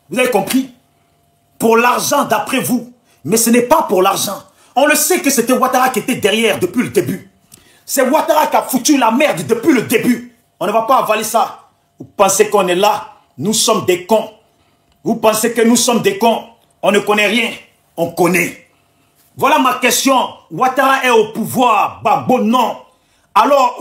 Vous avez compris? Pour l'argent, d'après vous. Mais ce n'est pas pour l'argent. On le sait que c'était Ouattara qui était derrière depuis le début. C'est Ouattara qui a foutu la merde depuis le début. On ne va pas avaler ça. Vous pensez qu'on est là? Nous sommes des cons. Vous pensez que nous sommes des cons? On ne connaît rien. On connaît. Voilà ma question. Ouattara est au pouvoir. Bah bon non. Alors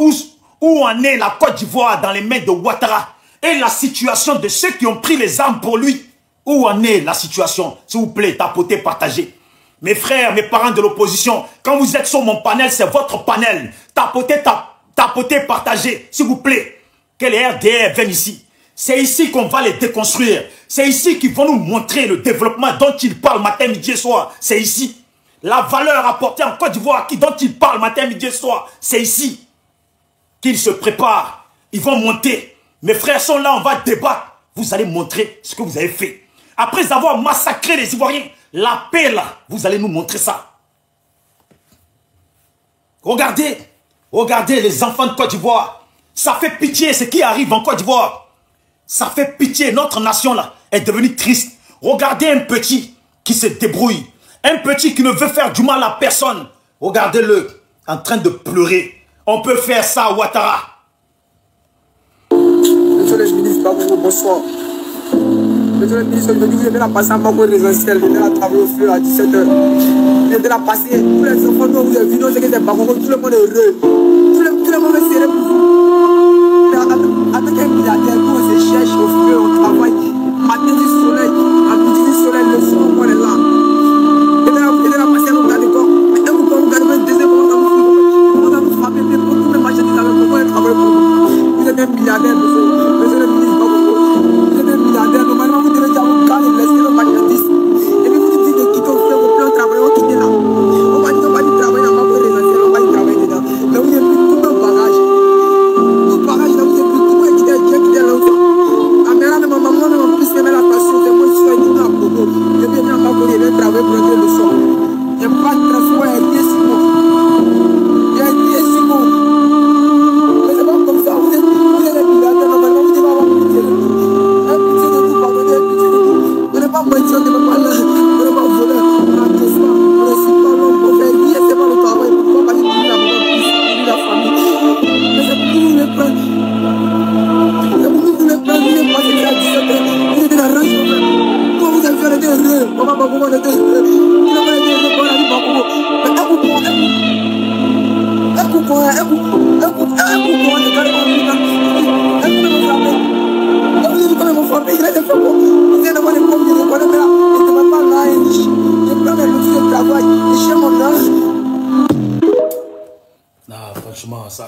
où en est la Côte d'Ivoire dans les mains de Ouattara? Et la situation de ceux qui ont pris les armes pour lui? Où en est la situation? S'il vous plaît, tapotez, partagez. Mes frères, mes parents de l'opposition, quand vous êtes sur mon panel, c'est votre panel. Tapotez, tapotez, partagez, s'il vous plaît. Que les RDR viennent ici. C'est ici qu'on va les déconstruire. C'est ici qu'ils vont nous montrer le développement dont ils parlent matin, midi et soir. C'est ici. La valeur apportée en Côte d'Ivoire dont ils parlent matin, midi et soir. C'est ici qu'ils se préparent. Ils vont monter. Mes frères sont là, on va débattre. Vous allez montrer ce que vous avez fait. Après avoir massacré les Ivoiriens, la paix là, vous allez nous montrer ça. Regardez, regardez les enfants de Côte d'Ivoire. Ça fait pitié ce qui arrive en Côte d'Ivoire. Ça fait pitié, notre nation là est devenue triste. Regardez un petit qui se débrouille. Un petit qui ne veut faire du mal à personne. Regardez-le en train de pleurer. On peut faire ça à Ouattara. Monsieur le ministre, bonsoir. Monsieur le ministre, vous venez la passer en banque résidentielle, vous venez la travailler au feu à 17h. Vous venez la passer, tous les enfants, nous, vous avez vu, nous, c'est que des bacons, tout le monde est heureux. Tout le monde est serré pour vous. Avec un milliardaire, nous, on se cherche au feu, on travaille. Matin du soleil, à midi du soleil, le soir, on est là. Vous venez la passer, vous regardez quoi? Mais un coup, vous regardez un deuxième, on va vous frapper, mais pour tous les machins, vous avez beaucoup de travail pour vous. Vous êtes un milliardaire, monsieur le ministre, vous êtes un milliardaire, normalement, vous devez déjà vous calmer, laisser le magnétisme. Et puis vous dites de quitter au feu, vos plans de travail, on quitte là. On va dire travailler dans ma boîte résidentielle, on va y travailler dedans. Là, vous n'avez plus tout le bagage. Tout le bagage, là, vous n'avez plus tout le quitter là. La mère de ma maman, même en plus, elle met la passion, c'est moi, je suis venu à Bobo. Je viens à Bobo, je viens travailler pour aider le son. Il n'y a pas de transport, il y a 10 mois. Il y a 10 mois. Mais c'est pas comme ça, vous êtes un milliardaire, normalement, vous devez avoir pitié de tout. Un pitié de tout, pardonnez, un pitié de tout. On n'est pas moitié, on n'est pas là, on n'est pas voleur, on n'encaisse pas, on ne suit pas l'homme, on fait rien, c'est pas le travail, pourquoi pas dire pour la maman, pour la famille. Mais c'est pour nous les prendre. C'est pour nous les prendre, vous êtes passé à 17h, vous êtes dans la rage, quand vous avez fait le heureux, on va pas pouvoir le heureux, vous avez été heureux pour la vie, pas pour vous. Mais un coup pour un coup. Un coup pour un coup. Un coup pour un coup, carrément, un coup de mon frappé. Vous avez dit quand même mon frappé, il a été fait pour. Vous avez demandé combien de fois, mais là, il ne va pas là, je prends mes outils de travail, et chez mon âge. Non, franchement, ça.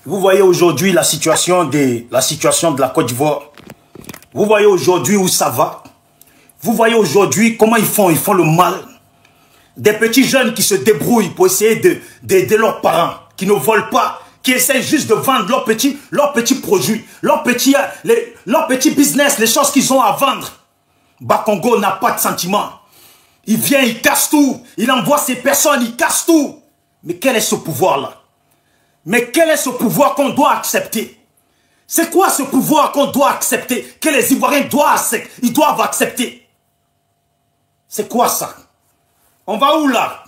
Vous voyez aujourd'hui la situation de la Côte d'Ivoire. Vous voyez aujourd'hui où ça va. Vous voyez aujourd'hui comment ils font le mal. Des petits jeunes qui se débrouillent pour essayer d'aider leurs parents, qui ne volent pas, qui essaient juste de vendre leurs petits produits, leurs petits business, les choses qu'ils ont à vendre. Bakongo n'a pas de sentiment. Il vient, il casse tout. Il envoie ses personnes, il casse tout. Mais quel est ce pouvoir-là? Mais quel est ce pouvoir qu'on doit accepter? C'est quoi ce pouvoir qu'on doit accepter? Que les Ivoiriens doivent accepter? C'est quoi ça? On va où là?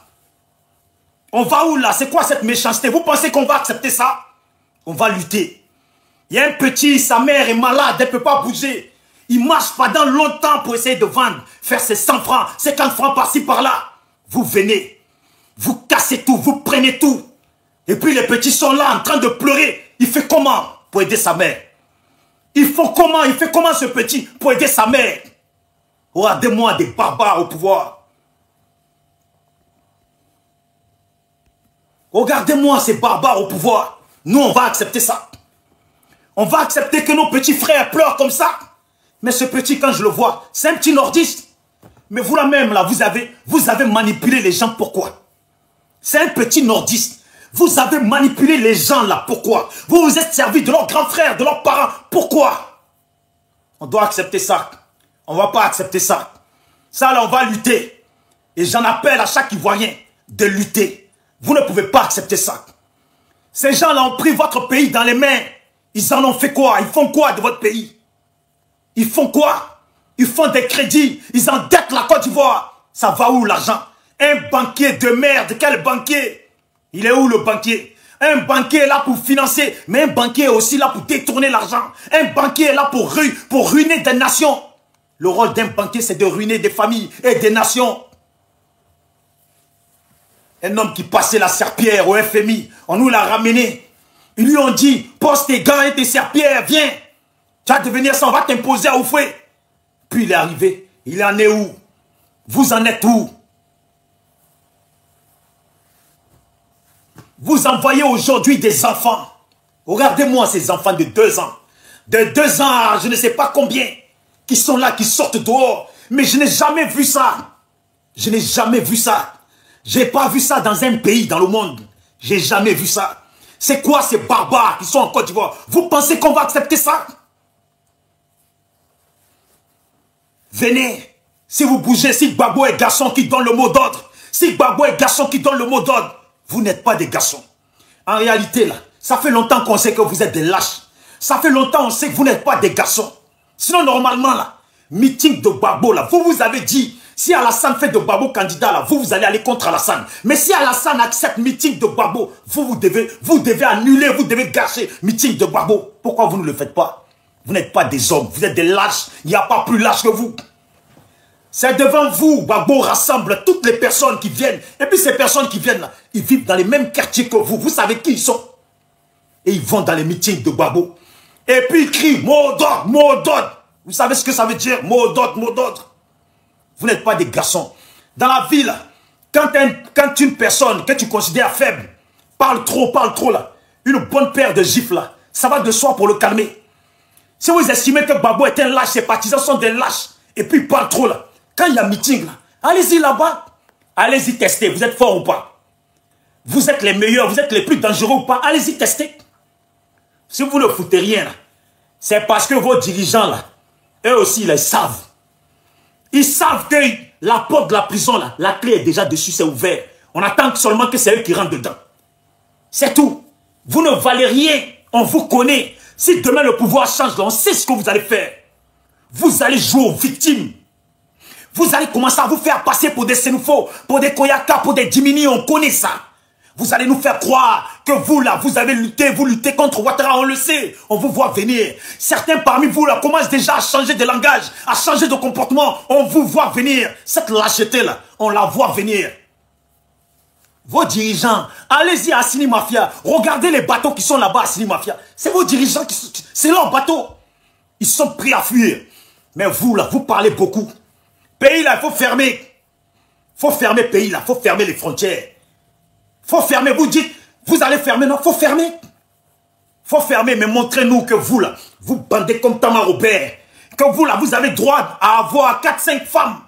On va où là? C'est quoi cette méchanceté? Vous pensez qu'on va accepter ça? On va lutter. Il y a un petit, sa mère est malade, elle ne peut pas bouger. Il marche pendant longtemps pour essayer de vendre, faire ses 100 francs, 50 francs par-ci par-là. Vous venez, vous cassez tout, vous prenez tout. Et puis les petits sont là en train de pleurer. Il fait comment pour aider sa mère? Il fait comment ce petit pour aider sa mère? Regardez-moi des barbares au pouvoir. Regardez-moi ces barbares au pouvoir. Nous, on va accepter ça. On va accepter que nos petits frères pleurent comme ça. Mais ce petit, quand je le vois, c'est un petit nordiste. Mais vous là même, là, vous avez manipulé les gens. Pourquoi? C'est un petit nordiste. Vous avez manipulé les gens là. Pourquoi? Vous vous êtes servi de leurs grands frères, de leurs parents. Pourquoi? On doit accepter ça. On ne va pas accepter ça. Ça là, on va lutter. Et j'en appelle à chaque Ivoirien de lutter. Vous ne pouvez pas accepter ça. Ces gens-là ont pris votre pays dans les mains. Ils en ont fait quoi? Ils font quoi de votre pays? Ils font quoi? Ils font des crédits. Ils endettent la Côte d'Ivoire. Ça va où l'argent? Un banquier de merde. Quel banquier? Il est où le banquier? Un banquier est là pour financer. Mais un banquier est aussi là pour détourner l'argent. Un banquier est là pour ruiner des nations. Le rôle d'un banquier, c'est de ruiner des familles et des nations. Un homme qui passait la serpillière au FMI, on nous l'a ramené. Ils lui ont dit, pose tes gants et tes serpillères, viens. Tu vas devenir ça, on va t'imposer à Oufoué. Puis il est arrivé. Il en est où? Vous en êtes où? Vous envoyez aujourd'hui des enfants. Regardez-moi ces enfants de 2 ans. De 2 ans à je ne sais pas combien. Qui sont là, qui sortent dehors. Mais je n'ai jamais vu ça. Je n'ai jamais vu ça. Je n'ai pas vu ça dans un pays, dans le monde. J'ai jamais vu ça. C'est quoi ces barbares qui sont en Côte d'Ivoire? Vous pensez qu'on va accepter ça? Venez. Si vous bougez, si Gbagbo est garçon qui donne le mot d'ordre, si Gbagbo est garçon qui donne le mot d'ordre, vous n'êtes pas des garçons. En réalité, là, ça fait longtemps qu'on sait que vous êtes des lâches. Ça fait longtemps qu'on sait que vous n'êtes pas des garçons. Sinon, normalement, là, meeting de Gbagbo, là, vous avez dit, si Alassane fait de Gbagbo candidat, là, vous allez aller contre Alassane. Mais si Alassane accepte meeting de Gbagbo, vous devez annuler, vous devez gâcher meeting de Gbagbo. Pourquoi vous ne le faites pas? Vous n'êtes pas des hommes, vous êtes des lâches. Il n'y a pas plus lâche que vous. C'est devant vous, Gbagbo rassemble toutes les personnes qui viennent. Et puis ces personnes qui viennent là, ils vivent dans les mêmes quartiers que vous. Vous savez qui ils sont. Et ils vont dans les meetings de Gbagbo. Et puis ils crient, mot d'ordre, mot d'ordre. Vous savez ce que ça veut dire, mot d'ordre, mot d'ordre. Vous n'êtes pas des garçons. Dans la ville, quand une personne que tu considères faible, parle trop là, une bonne paire de gifles là, ça va de soi pour le calmer. Si vous estimez que Gbagbo est un lâche, ses partisans sont des lâches, et puis il parle trop là, quand il y a meeting là, allez-y là-bas, allez-y tester, vous êtes fort ou pas? Vous êtes les meilleurs, vous êtes les plus dangereux ou pas? Allez-y tester. Si vous ne foutez rien là, c'est parce que vos dirigeants là, eux aussi ils savent. Ils savent que la porte de la prison là, la clé est déjà dessus, c'est ouvert. On attend seulement que c'est eux qui rentrent dedans. C'est tout. Vous ne valez rien, on vous connaît. Si demain le pouvoir change là, on sait ce que vous allez faire. Vous allez jouer aux victimes. Vous allez commencer à vous faire passer pour des Sénoufos, pour des Koyaka, pour des Djimini, on connaît ça. Vous allez nous faire croire que vous là, vous avez lutté, vous luttez contre Ouattara, on le sait. On vous voit venir. Certains parmi vous là commencent déjà à changer de langage, à changer de comportement. On vous voit venir. Cette lâcheté là, on la voit venir. Vos dirigeants, allez-y à Assini Mafia. Regardez les bateaux qui sont là-bas à Assini Mafia. C'est vos dirigeants, c'est leurs bateaux. Ils sont prêts à fuir. Mais vous là, vous parlez beaucoup. Pays là, il faut fermer. Il faut fermer pays là, il faut fermer les frontières. Faut fermer, vous dites, vous allez fermer, non, faut fermer. Faut fermer, mais montrez-nous que vous là, vous bandez comme Tama Robert. Que vous là, vous avez droit à avoir 4-5 femmes.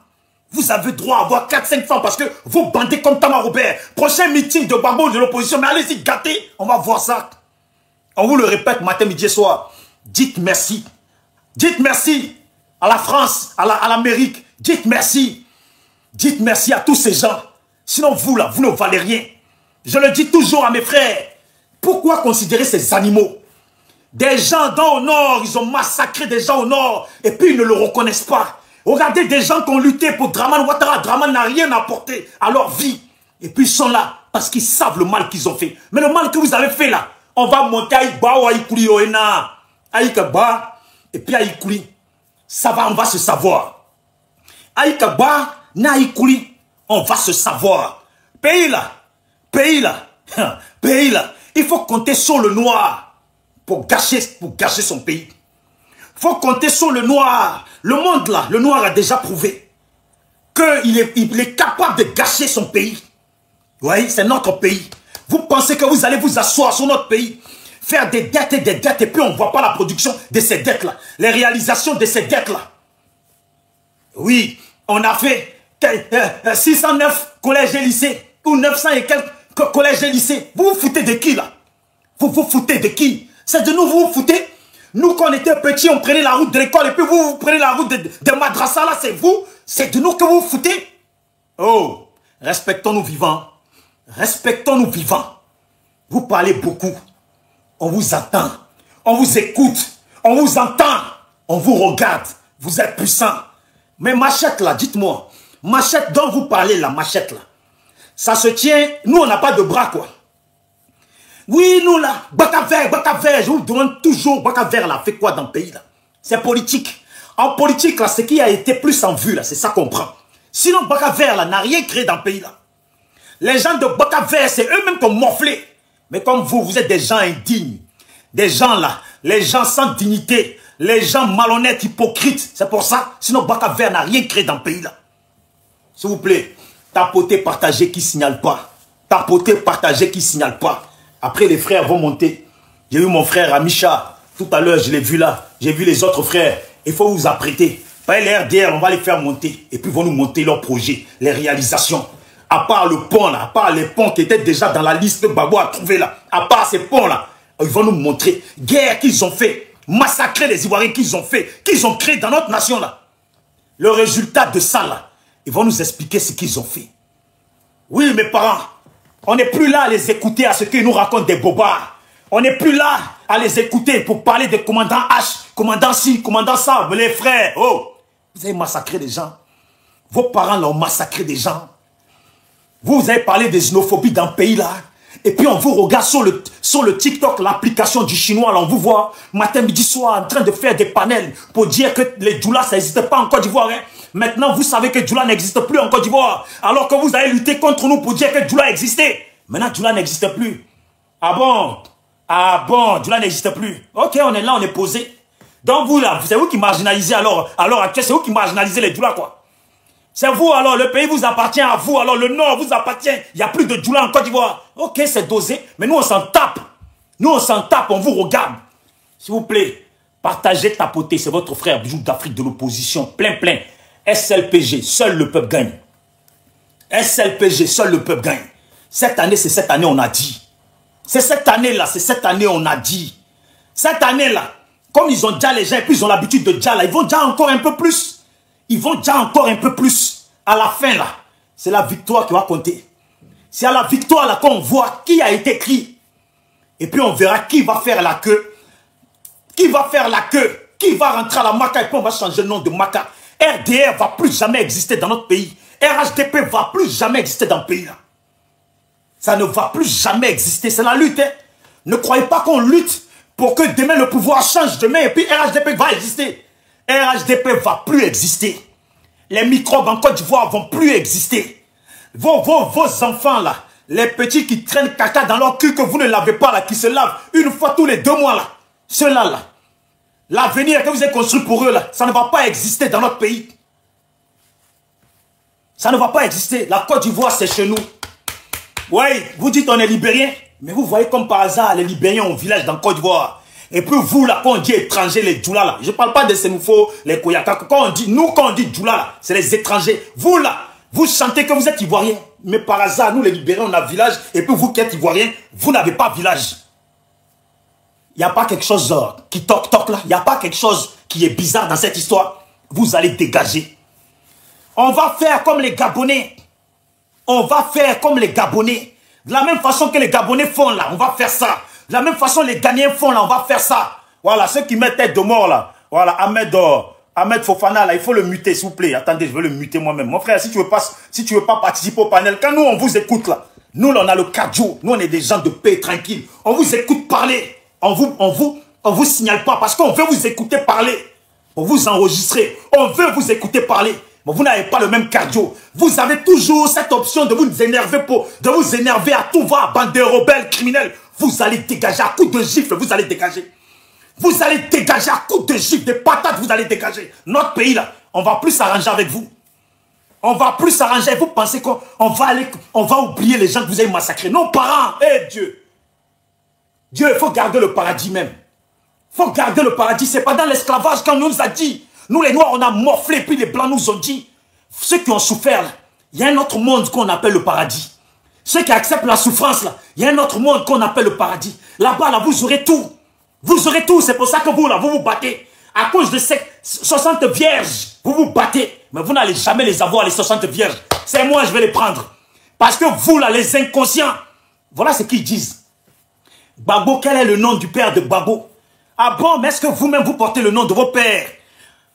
Vous avez droit à avoir 4-5 femmes parce que vous bandez comme Tama Robert. Prochain meeting de Gbagbo de l'opposition, mais allez-y, gâtez, on va voir ça. On vous le répète matin, midi et soir. Dites merci. Dites merci à la France, à l'Amérique. Dites merci. Dites merci à tous ces gens. Sinon vous là, vous ne valez rien. Je le dis toujours à mes frères. Pourquoi considérer ces animaux? Des gens dans au nord, ils ont massacré des gens au nord et puis ils ne le reconnaissent pas. Regardez des gens qui ont lutté pour Draman Ouattara. Draman n'a rien apporté à leur vie. Et puis ils sont là parce qu'ils savent le mal qu'ils ont fait. Mais le mal que vous avez fait là, on va monter à Iba ou à Ikuli Oena. À Ikaba et puis à Ikuli. Ça va, on va se savoir. À Ikaba, na Ikuli, on va se savoir. Pays là. Pays là, il faut compter sur le noir pour gâcher son pays. Il faut compter sur le noir. Le monde là, le noir a déjà prouvé qu'il est capable de gâcher son pays. Oui, c'est notre pays. Vous pensez que vous allez vous asseoir sur notre pays, faire des dettes et puis on ne voit pas la production de ces dettes là, les réalisations de ces dettes là. Oui, on a fait 609 collèges et lycées, ou 900 et quelques collège et lycée. Vous vous foutez de qui là? Vous vous foutez de qui? C'est de nous vous vous foutez? Nous quand on était petits, on prenait la route de l'école et puis vous prenez la route de madrasa là, c'est vous? C'est de nous que vous vous foutez? Oh, respectons-nous vivants. Respectons-nous vivants. Vous parlez beaucoup. On vous attend. On vous écoute. On vous entend. On vous regarde. Vous êtes puissant. Mais Machette là, dites-moi. Machette dont vous parlez là, Machette là. Ça se tient. Nous, on n'a pas de bras quoi. Oui, nous là. Baka vert. Je vous demande toujours. Baka vert là, fait quoi dans le pays là? C'est politique. En politique là, ce qui a été plus en vue là, c'est ça qu'on prend. Sinon, Baka vert là n'a rien créé dans le pays là. Les gens de Baka vert, c'est eux-mêmes qui ont morflé. Mais comme vous, vous êtes des gens indignes. Des gens là, les gens sans dignité. Les gens malhonnêtes, hypocrites. C'est pour ça. Sinon, Baka vert n'a rien créé dans le pays là. S'il vous plaît, tapotez, partagez qui ne signale pas. Tapotez, partagez qui ne signale pas. Après, les frères vont monter. J'ai vu mon frère Amisha. Tout à l'heure, je l'ai vu là. J'ai vu les autres frères. Il faut vous apprêter. Pas les RDR, on va les faire monter. Et puis, ils vont nous monter leurs projets, les réalisations. À part le pont là, à part les ponts qui étaient déjà dans la liste que Babo a trouvé là. À part ces ponts là, ils vont nous montrer. Guerre qu'ils ont fait. Massacrer les Ivoiriens qu'ils ont fait. Qu'ils ont créé dans notre nation là. Le résultat de ça là. Ils vont nous expliquer ce qu'ils ont fait. Oui, mes parents, on n'est plus là à les écouter à ce qu'ils nous racontent des bobards. On n'est plus là à les écouter pour parler de commandant H, commandant ci, commandant ça. Mais les frères, oh, vous avez massacré des gens. Vos parents l'ont massacré des gens. Vous avez parlé de xénophobie dans le pays là. Et puis on vous regarde sur le TikTok, l'application du chinois, là, on vous voit matin, midi, soir en train de faire des panels pour dire que les Djoula, ça n'existe pas en Côte d'Ivoire. Hein. Maintenant, vous savez que Djoula n'existe plus en Côte d'Ivoire. Alors que vous avez lutté contre nous pour dire que Djoula existait. Maintenant, Djoula n'existe plus. Ah bon? Ah bon, Djoula n'existe plus. Ok, on est là, on est posé. Donc vous là, c'est vous qui marginalisez alors actuelle, c'est vous qui marginalisez les Djoula quoi. C'est vous alors, le pays vous appartient à vous, alors le Nord vous appartient. Il n'y a plus de Djoula en Côte d'Ivoire. Ok, c'est dosé, mais nous on s'en tape. Nous on s'en tape, on vous regarde. S'il vous plaît, partagez, tapotez, c'est votre frère Bijou d'Afrique de l'opposition, plein. SLPG, seul le peuple gagne. SLPG, seul le peuple gagne. Cette année, c'est cette année on a dit. C'est cette année-là, c'est cette année on a dit. Cette année-là, comme ils ont déjà les gens, et puis ils ont l'habitude de déjà là, ils vont déjà encore un peu plus. Ils vont déjà encore un peu plus. À la fin, là, c'est la victoire qui va compter. C'est à la victoire, là, qu'on voit qui a été écrit. Et puis, on verra qui va faire la queue. Qui va faire la queue. Qui va rentrer à la Maca. Et puis, on va changer le nom de Maca. RDR va plus jamais exister dans notre pays. RHDP va plus jamais exister dans le pays, là. Ça ne va plus jamais exister. C'est la lutte, hein. Ne croyez pas qu'on lutte pour que demain, le pouvoir change demain. Et puis, RHDP va exister. RHDP va plus exister. Les microbes en Côte d'Ivoire vont plus exister. Vos enfants là, les petits qui traînent caca dans leur cul que vous ne lavez pas là, qui se lavent une fois tous les 2 mois là. Ceux-là là, l'avenir que vous avez construit pour eux là, ça ne va pas exister dans notre pays. Ça ne va pas exister. La Côte d'Ivoire c'est chez nous. Oui, vous dites on est libérien, mais vous voyez comme par hasard les libériens ont un village dans Côte d'Ivoire. Et puis vous là, quand on dit étrangers, les Djoula là, je ne parle pas des Sénoufos, les Koyaka, quand on dit Djoula là, c'est les étrangers. Vous là, vous chantez que vous êtes Ivoiriens. Mais par hasard, nous les libérés, on a village, et puis vous qui êtes Ivoiriens, vous n'avez pas village. Il n'y a pas quelque chose qui toque là, il n'y a pas quelque chose qui est bizarre dans cette histoire. Vous allez dégager. On va faire comme les Gabonais. On va faire comme les Gabonais. De la même façon que les Gabonais font là, on va faire ça. De la même façon, les Ghanéens font là, on va faire ça. Voilà, ceux qui mettent tête de mort là. Voilà, Ahmed Fofana là, il faut le muter, s'il vous plaît. Attendez, je vais le muter moi-même. Mon frère, si tu veux pas participer au panel, quand nous on vous écoute là, nous là, on a le cardio, nous on est des gens de paix, tranquille. On vous écoute parler. On vous signale pas parce qu'on veut vous écouter parler. On vous enregistrer. On veut vous écouter parler. Mais vous n'avez pas le même cardio. Vous avez toujours cette option de vous énerver à tout va, bande de rebelles criminels. Vous allez dégager à coups de gifle, vous allez dégager. Vous allez dégager à coups de gifle, des patates, vous allez dégager. Notre pays là, on va plus s'arranger avec vous. On va plus s'arranger. Vous pensez qu'on va oublier les gens que vous avez massacrés. Nos parents, Dieu. Dieu, il faut garder le paradis même. Il faut garder le paradis. C'est pas dans l'esclavage qu'on nous a dit. Nous les Noirs, on a morflé, puis les Blancs nous ont dit. Ceux qui ont souffert, il y a un autre monde qu'on appelle le paradis. Ceux qui acceptent la souffrance, là, il y a un autre monde qu'on appelle le paradis. Là-bas, là, vous aurez tout. Vous aurez tout. C'est pour ça que vous, là, vous vous battez. À cause de ces 60 vierges, vous vous battez. Mais vous n'allez jamais les avoir, les 60 vierges. C'est moi, je vais les prendre. Parce que vous, là, les inconscients, voilà ce qu'ils disent. Gbagbo, quel est le nom du père de Gbagbo? Ah bon, mais est-ce que vous-même, vous portez le nom de vos pères?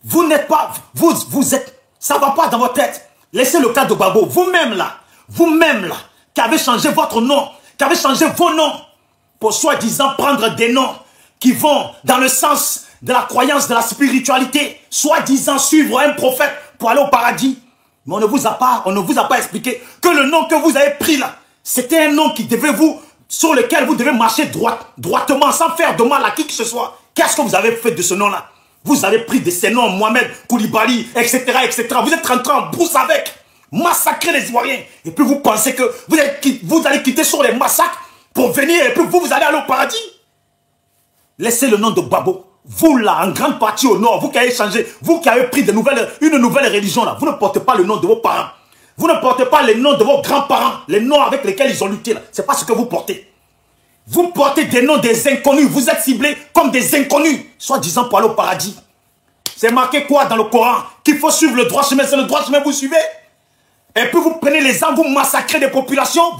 Vous n'êtes pas, vous êtes, ça ne va pas dans votre tête. Laissez le cas de Gbagbo. Vous-même, là, qui avez changé votre nom, qui avez changé vos noms, pour soi-disant prendre des noms qui vont dans le sens de la croyance, de la spiritualité, soi-disant suivre un prophète pour aller au paradis. Mais on ne vous a pas expliqué que le nom que vous avez pris là, c'était un nom qui devait sur lequel vous devez marcher droitement, sans faire de mal à qui que ce soit. Qu'est-ce que vous avez fait de ce nom-là? Vous avez pris de ces noms, Mohamed, Koulibaly, etc., etc. Vous êtes rentré en brousse avec, massacrer les Ivoiriens. Et puis vous pensez que vous allez quitter sur les massacres pour venir et puis vous allez aller au paradis? Laissez le nom de Gbagbo. Vous là, en grande partie au nord, vous qui avez changé, vous qui avez pris une nouvelle religion là, vous ne portez pas le nom de vos parents. Vous ne portez pas les noms de vos grands-parents, les noms avec lesquels ils ont lutté là. C'est pas ce que vous portez. Vous portez des noms des inconnus. Vous êtes ciblés comme des inconnus, soi-disant pour aller au paradis. C'est marqué quoi dans le Coran? Qu'il faut suivre le droit chemin. C'est le droit chemin que vous suivez. Et puis vous prenez les armes, vous massacrez des populations.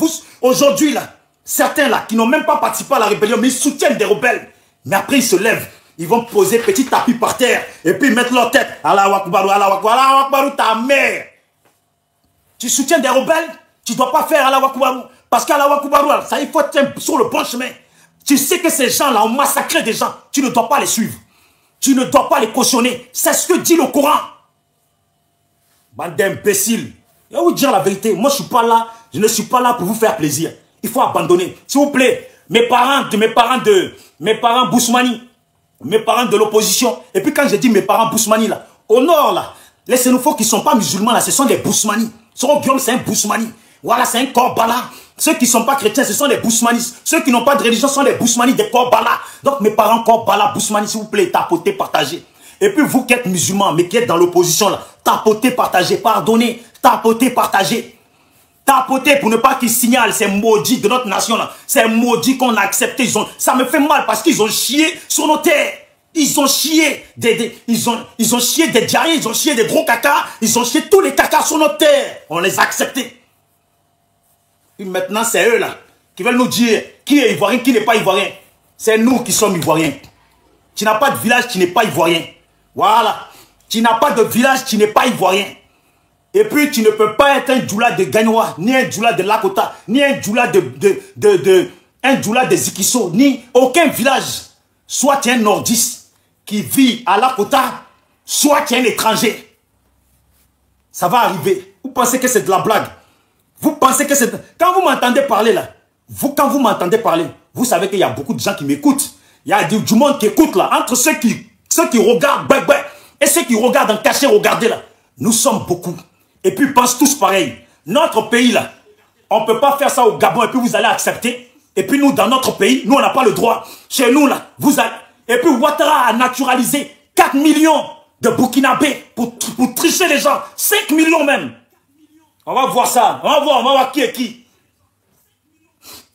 Aujourd'hui là, certains là qui n'ont même pas participé à la rébellion, mais ils soutiennent des rebelles. Mais après ils se lèvent. Ils vont poser petit tapis par terre et puis mettre leur tête. Allahu Akbar, Allahu Akbar, Allahu Akbar, ta mère. Tu soutiens des rebelles, tu ne dois pas faire Allahu Akbar. Parce qu'Allahu Akbar, ça il faut être sur le bon chemin. Tu sais que ces gens-là ont massacré des gens. Tu ne dois pas les suivre. Tu ne dois pas les cautionner. C'est ce que dit le Coran. Bande d'imbéciles. Je vais vous dire la vérité. Moi, je ne suis pas là pour vous faire plaisir. Il faut abandonner. S'il vous plaît, mes parents Bousmani, mes parents de l'opposition. Et puis quand je dis mes parents Bousmani, là, au nord, là, les Sénoufos qui ne sont pas musulmans, là, ce sont des Bousmani. Son gueule, c'est un Bousmani. Voilà, c'est un Korbala. Ceux qui ne sont pas chrétiens, ce sont des Bousmanis. Ceux qui n'ont pas de religion sont des Bousmanis, des Korbala. Donc mes parents Korbala, Bousmani, s'il vous plaît, tapotez, partagez. Et puis vous qui êtes musulmans, mais qui êtes dans l'opposition, là, tapotez, partagez, pardonnez, tapotez, partagez. Tapotez pour ne pas qu'ils signalent ces maudits de notre nation, là. Ces maudits qu'on a acceptés. Ça me fait mal parce qu'ils ont chié sur nos terres. Ils ont chié ils ont chié des diarrhées, ils ont chié des gros caca, ils ont chié tous les caca sur notre terre. On les a acceptés. Et maintenant, c'est eux là qui veulent nous dire qui est ivoirien, qui n'est pas ivoirien. C'est nous qui sommes ivoiriens. Tu n'as pas de village, tu n'es pas ivoirien. Voilà. Tu n'as pas de village, tu n'es pas ivoirien. Et puis, tu ne peux pas être un djoula de Gagnoa, ni un djoula de Lakota, ni un djoula un djoula de Zikiso, ni aucun village. Soit tu es un nordiste qui vit à Lakota, soit tu es un étranger. Ça va arriver. Vous pensez que c'est de la blague? Vous pensez que c'est... Quand vous m'entendez parler là, quand vous m'entendez parler, vous savez qu'il y a beaucoup de gens qui m'écoutent. Il y a du monde qui écoute là. Entre ceux qui regardent et ceux qui regardent en cachet, regardez là. Nous sommes beaucoup. Et puis ils pensent tous pareil. Notre pays là, on ne peut pas faire ça au Gabon et puis vous allez accepter. Et puis nous, dans notre pays, nous on n'a pas le droit. Chez nous là, vous allez... Et puis Ouattara a naturalisé 4 millions de Burkinabés pour tricher les gens. 5 millions même. On va voir ça. On va voir qui est qui.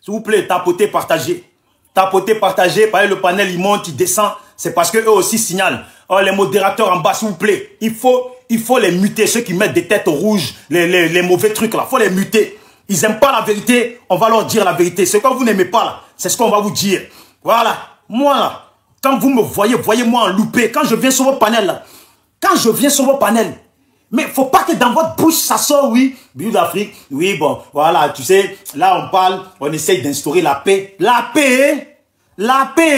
S'il vous plaît, tapotez, partagez. Tapotez, partagez. Par le panel, il monte, il descend. C'est parce qu'eux aussi signalent. Oh, les modérateurs en bas, s'il vous plaît. Il faut les muter. Ceux qui mettent des têtes rouges, les mauvais trucs là. Il faut les muter. Ils n'aiment pas la vérité. On va leur dire la vérité. Ce que vous n'aimez pas là, c'est ce qu'on va vous dire. Voilà. Moi là, quand vous me voyez, voyez-moi en loupé. Quand je viens sur vos panels là. Quand je viens sur vos panels. Mais il ne faut pas que dans votre bouche, ça sort, oui, Bible d'Afrique, oui, bon, voilà, tu sais, là on parle, on essaye d'instaurer la paix. La paix,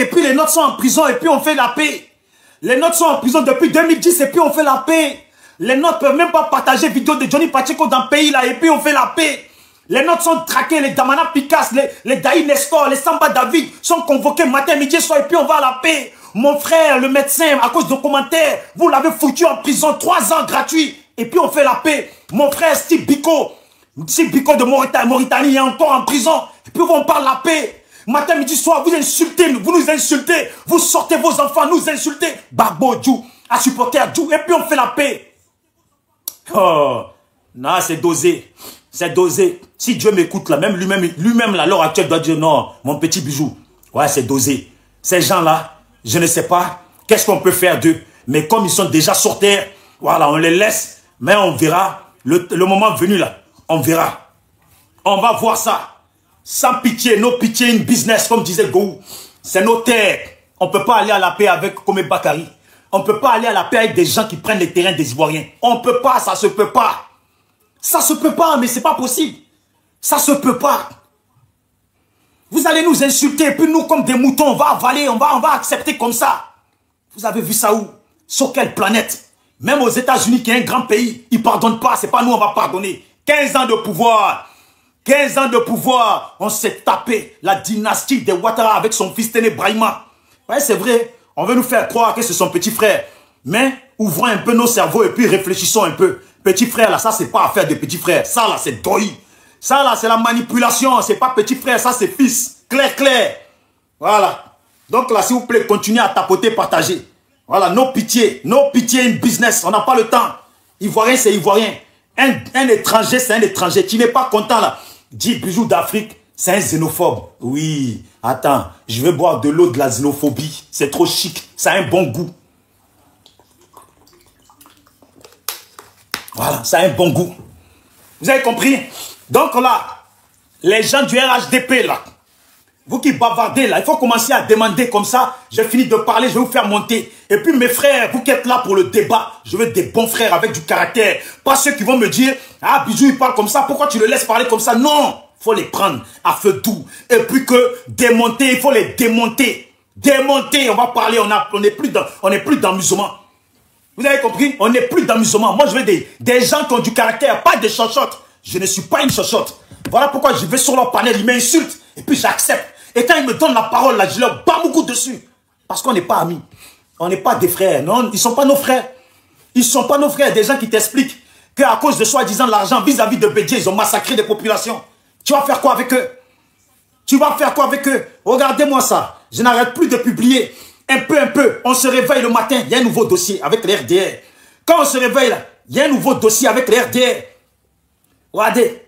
et puis les nôtres sont en prison et puis on fait la paix. Les nôtres sont en prison depuis 2010 et puis on fait la paix. Les nôtres ne peuvent même pas partager vidéo de Johnny Pacheco dans le pays là et puis on fait la paix. Les nôtres sont traqués, les Damana Picasso, les Daï Nestor, les Samba David sont convoqués matin, midi, soir et puis on va à la paix. Mon frère, le médecin, à cause de commentaires, vous l'avez foutu en prison 3 ans gratuit. Et puis on fait la paix. Mon frère Steve Biko de Mauritanie est encore en prison. Et puis on parle la paix. Matin, midi, soir, vous insultez, vous nous insultez. Vous sortez vos enfants, nous insultez. Bagbo, Djou, à supporter Djou. Et puis on fait la paix. Oh, non, c'est dosé. C'est dosé. Si Dieu m'écoute là, même lui-même à l'heure actuelle doit dire non, mon petit bijou. Ouais, c'est dosé. Ces gens-là, je ne sais pas qu'est-ce qu'on peut faire d'eux. Mais comme ils sont déjà sur terre, voilà, on les laisse. Mais on verra. Le moment venu là, on verra. On va voir ça. Sans pitié, no pitié in business, comme disait Gou. C'est nos terres. On ne peut pas aller à la paix avec Komé Bakari. On ne peut pas aller à la paix avec des gens qui prennent les terrains des Ivoiriens. On ne peut pas, ça se peut pas. Ça se peut pas, mais c'est pas possible. Ça se peut pas. Vous allez nous insulter, et puis nous, comme des moutons, on va avaler, on va accepter comme ça. Vous avez vu ça où? Sur quelle planète? Même aux États-Unis, qui est un grand pays, ils ne pardonnent pas. C'est pas nous, on va pardonner. 15 ans de pouvoir. 15 ans de pouvoir. On s'est tapé la dynastie des Ouattara avec son fils Téné Brahima. Ouais, c'est vrai. On veut nous faire croire que c'est son petit frère. Mais ouvrons un peu nos cerveaux et puis réfléchissons un peu. Petit frère, là, ça, c'est pas affaire de petit frère. Ça, là, c'est doi. Ça, là, c'est la manipulation. C'est pas petit frère, ça, c'est fils. Clair, clair. Voilà. Donc, là, s'il vous plaît, continuez à tapoter, partager. Voilà, no pitié in business. On n'a pas le temps. Ivoirien, c'est Ivoirien. Un étranger, c'est un étranger. Tu n'es pas content, là. Dis bijou d'Afrique, c'est un xénophobe. Oui, attends, je vais boire de l'eau de la xénophobie. C'est trop chic, ça a un bon goût. Voilà, ça a un bon goût. Vous avez compris? Donc là, les gens du RHDP, là, vous qui bavardez, là, il faut commencer à demander comme ça. J'ai fini de parler, je vais vous faire monter. Et puis mes frères, vous qui êtes là pour le débat, je veux des bons frères avec du caractère. Pas ceux qui vont me dire, ah, Bijou, il parle comme ça, pourquoi tu le laisses parler comme ça? Non, il faut les prendre à feu doux. Et puis que démonter, il faut les démonter. Démonter, on va parler, on n'est plus d'amusement. Vous avez compris? On n'est plus d'amusement. Moi, je veux des gens qui ont du caractère, pas des chochottes. Je ne suis pas une chochotte. Voilà pourquoi je vais sur leur panel, ils m'insultent. Et puis j'accepte. Et quand ils me donnent la parole, là, je leur bats beaucoup dessus. Parce qu'on n'est pas amis. On n'est pas des frères. Non, ils ne sont pas nos frères. Ils ne sont pas nos frères. Des gens qui t'expliquent qu'à cause de soi-disant l'argent vis-à-vis de Bédié, ils ont massacré des populations. Tu vas faire quoi avec eux? Tu vas faire quoi avec eux? Regardez-moi ça. Je n'arrête plus de publier. Un peu. On se réveille le matin, il y a un nouveau dossier avec les RDR. Quand on se réveille là, il y a un nouveau dossier avec les RDR. Regardez.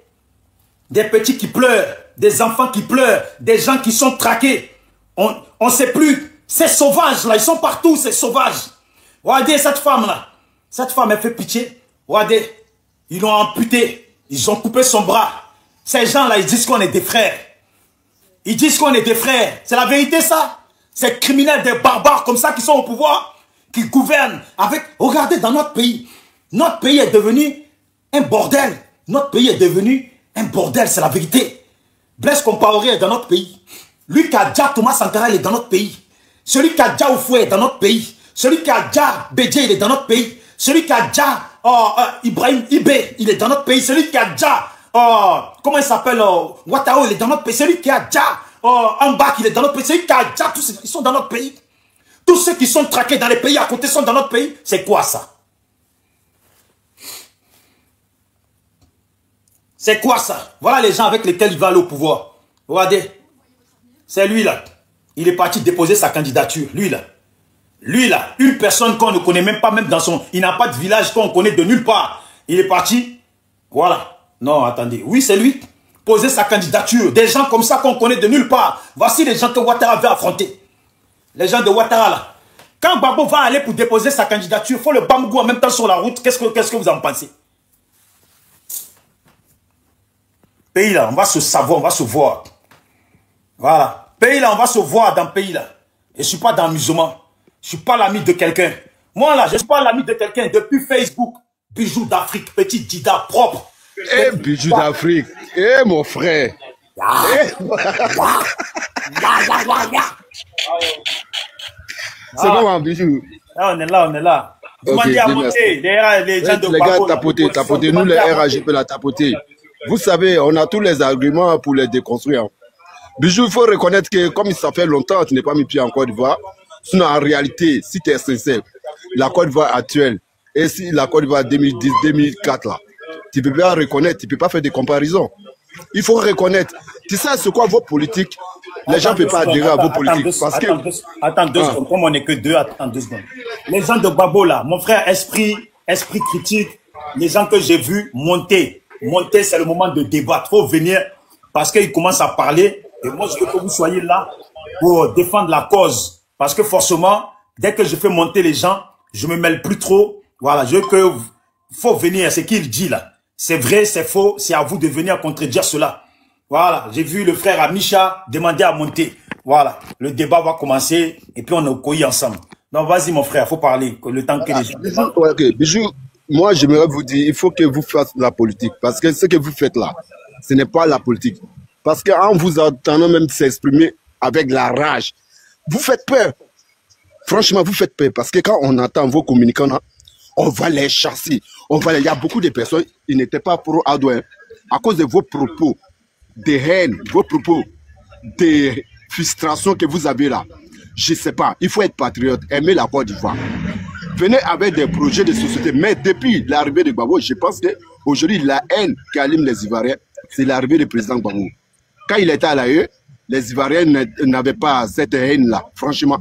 Des petits qui pleurent, des enfants qui pleurent, des gens qui sont traqués. On ne sait plus. Ces sauvages là, ils sont partout, ces sauvages. Regardez cette femme là. Cette femme, elle fait pitié. Regardez, ils l'ont amputée. Ils ont coupé son bras. Ces gens là, ils disent qu'on est des frères. Ils disent qu'on est des frères. C'est la vérité ça. Ces criminels, des barbares comme ça qui sont au pouvoir, qui gouvernent avec... Regardez, dans notre pays est devenu un bordel. Notre pays est devenu un bordel, c'est la vérité. Blaise Compaoré est dans notre pays. Lui qui a déjà Thomas Sankara, il est dans notre pays. Celui qui a déjà Oufoué est dans notre pays. Celui qui a déjà Bédié, il est dans notre pays. Celui qui a déjà Ibrahim Ibé, il est dans notre pays. Celui qui a déjà... comment il s'appelle Ouattara, il est dans notre pays. Celui qui a déjà... Ambak, il est dans notre pays. Celui qui a déjà... Tous ils sont dans notre pays. Tous ceux qui sont traqués dans les pays à côté sont dans notre pays. C'est quoi ça? C'est quoi ça? Voilà les gens avec lesquels il va aller au pouvoir. Regardez. C'est lui là. Il est parti déposer sa candidature. Lui là. Lui là. Une personne qu'on ne connaît même pas, même dans son... Il n'a pas de village qu'on connaît de nulle part. Il est parti. Voilà. Non, attendez. Oui, c'est lui. Poser sa candidature. Des gens comme ça qu'on connaît de nulle part. Voici les gens que Ouattara veut affronter. Les gens de Ouattara là. Quand Babo va aller pour déposer sa candidature, il faut le bambou en même temps sur la route. Qu'est-ce que vous en pensez? Pays là, on va se savoir, on va se voir. Voilà. Pays là, on va se voir dans le pays là. Et je ne suis pas dans l'amusement. Je ne suis pas l'ami de quelqu'un. Moi là, je ne suis pas l'ami de quelqu'un depuis Facebook. Bijou d'Afrique, petit Dida propre. Eh, bijou d'Afrique. Eh, mon frère. C'est comment, bijou? Ah, on est là, on est là. Vous m'avez à monter. Les gens de les gars, tapotez. Nous, les RAGP, la tapoter. Vous savez, on a tous les arguments pour les déconstruire. Bijou, il faut reconnaître que comme ça fait longtemps que tu n'es pas mis pied en Côte d'Ivoire, sinon en réalité, si tu es sincère, la Côte d'Ivoire actuelle et si la Côte d'Ivoire 2010-2004, là, tu ne peux pas reconnaître, tu ne peux pas faire des comparaisons. Il faut reconnaître. Tu sais ce quoi vos politiques? Les gens ne peuvent pas adhérer à vos politiques. Attends 2 secondes, comme on n'est que 2, attends 2 secondes. Les gens de Babo là, mon frère, esprit critique, les gens que j'ai vus monter. monter, c'est le moment de débattre. Il faut venir parce qu'il commence à parler. Et moi, je veux que vous soyez là pour défendre la cause. Parce que forcément, dès que je fais monter les gens, je me mêle plus trop. Voilà, je veux que... faut venir, ce qu'il dit là. C'est vrai, c'est faux, c'est à vous de venir contredire cela. Voilà, j'ai vu le frère Amisha demander à monter. Voilà, le débat va commencer et puis on est au COI ensemble. Donc vas-y mon frère, faut parler, le temps que les gens... Bijou, ok, Bijou, moi j'aimerais vous dire, il faut que vous fassiez la politique. Parce que ce que vous faites là, ce n'est pas la politique. Parce qu'en vous entendant même s'exprimer avec la rage, vous faites peur. Franchement, vous faites peur. Parce que quand on entend vos communicants là, on va les chasser. Il y a beaucoup de personnes, ils n'étaient pas pro-Adouin à cause de vos propos de haine, vos propos de frustration que vous avez là. Je ne sais pas, il faut être patriote, aimer la Côte d'Ivoire. Venez avec des projets de société. Mais depuis l'arrivée de Gbagbo, je pense qu'aujourd'hui, la haine qui allume les Ivoiriens, c'est l'arrivée du président Gbagbo. Quand il était à l'AE, les Ivoiriens n'avaient pas cette haine-là. Franchement,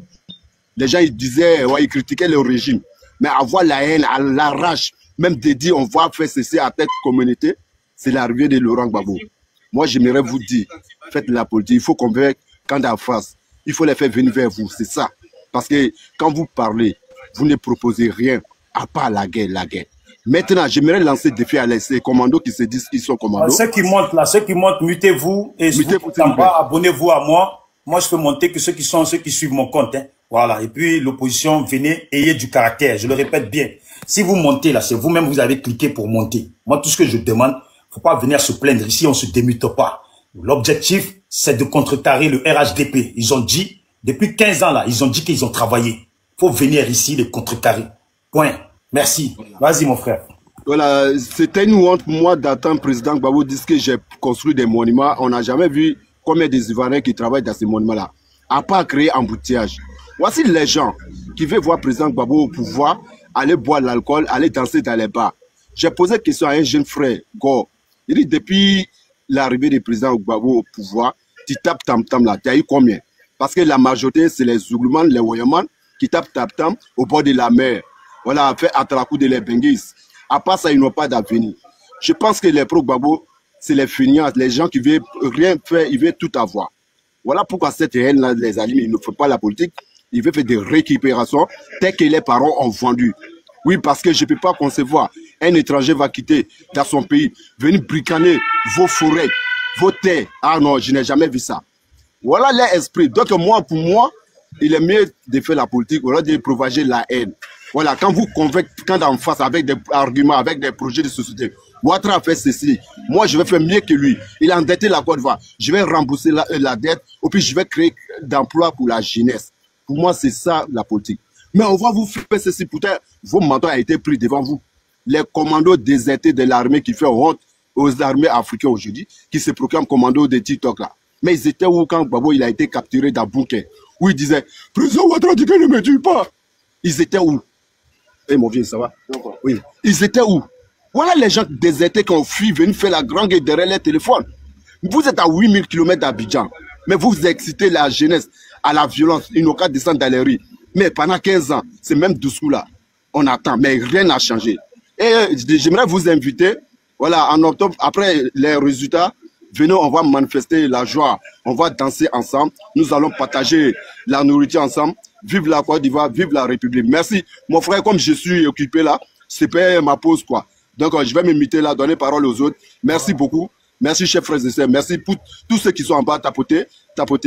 les gens ils disaient, ouais, ils critiquaient le régime. Mais avoir la haine, la rage, même de dire on va faire cesser à tête communauté, c'est l'arrivée de Laurent Gbagbo. Moi, j'aimerais vous dire, faites la politique. Il faut convaincre quand en face. Il faut les faire venir vers vous, c'est ça. Parce que quand vous parlez, vous ne proposez rien à part la guerre, la guerre. Maintenant, j'aimerais lancer des défi à ces commandos qui se disent qu'ils sont commandos. Ceux qui montent là, ceux qui montent, mutez-vous et abonnez-vous à moi. Moi, je peux monter que ceux qui suivent mon compte. Hein. Voilà. Et puis, l'opposition, venez, ayez du caractère. Je le répète bien. Si vous montez là, c'est vous-même, vous avez cliqué pour monter. Moi, tout ce que je demande, faut pas venir se plaindre. Ici, on se démute pas. L'objectif, c'est de contrecarrer le RHDP. Ils ont dit, depuis 15 ans là, ils ont dit qu'ils ont travaillé. Faut venir ici les contrecarrer. Point. Merci. Vas-y, mon frère. Voilà, c'était une honte pour moi d'attendre le président Gbagbo dire que j'ai construit des monuments. On n'a jamais vu combien des Ivoiriens qui travaillent dans ces monuments-là. À part créer embouteillage. Voici les gens qui veulent voir le président Gbagbo au pouvoir, aller boire de l'alcool, aller danser dans les bars. J'ai posé la question à un jeune frère, Go. Il dit, depuis l'arrivée du président Gbagbo au pouvoir, tu tapes tam-tam là, tu as eu combien? Parce que la majorité, c'est les Zouglouman, les Woyoman, qui tapent tam-tam au bord de la mer. Voilà, fait Atrakou de les Benguis. À part ça, ils n'ont pas d'avenir. Je pense que les pro-Gbagbo, c'est les feignants, les gens qui veulent rien faire, ils veulent tout avoir. Voilà pourquoi cette haine-là les allume, ils ne font pas la politique. Ils veulent faire des récupérations telles que les parents ont vendu. Oui, parce que je ne peux pas concevoir un étranger va quitter dans son pays, venir bricaner vos forêts, vos terres. Ah non, je n'ai jamais vu ça. Voilà l'esprit. Donc moi, pour moi, il est mieux de faire la politique, voilà, de propager la haine. Voilà, quand vous convaincez, quand en face avec des arguments, avec des projets de société, Ouattara a fait ceci, moi je vais faire mieux que lui. Il a endetté la Côte d'Ivoire, je vais rembourser la dette, et puis je vais créer d'emplois pour la jeunesse. Pour moi, c'est ça la politique. Mais on va vous faire ceci, pourtant, vos mentors ont été pris devant vous. Les commandos désertés de l'armée qui fait honte aux armées africaines aujourd'hui, qui se proclament commandos de TikTok là. Mais ils étaient où quand Gbagbo il a été capturé dans le bunker? Où il disait, président Ouattara dit qu'il ne me tue pas. Ils étaient où? Eh mon vieux, ça va? Oui. Ils étaient où? Voilà les gens désertés qui ont fui, venus faire la grande guerre derrière les téléphones. Vous êtes à 8000 km d'Abidjan, mais vous excitez la jeunesse à la violence. Ils n'ont qu'à descendre dans les rues. Mais pendant 15 ans, c'est même dessous-là. On attend, mais rien n'a changé. Et j'aimerais vous inviter, voilà, en octobre, après les résultats, venez, on va manifester la joie. On va danser ensemble. Nous allons partager la nourriture ensemble. Vive la Côte d'Ivoire, vive la République. Merci. Mon frère, comme je suis occupé là, c'est pas ma pause, quoi. Donc, je vais m'imiter là, donner parole aux autres. Merci beaucoup. Merci, chers frères et sœurs. Merci pour tous ceux qui sont en bas, tapoter.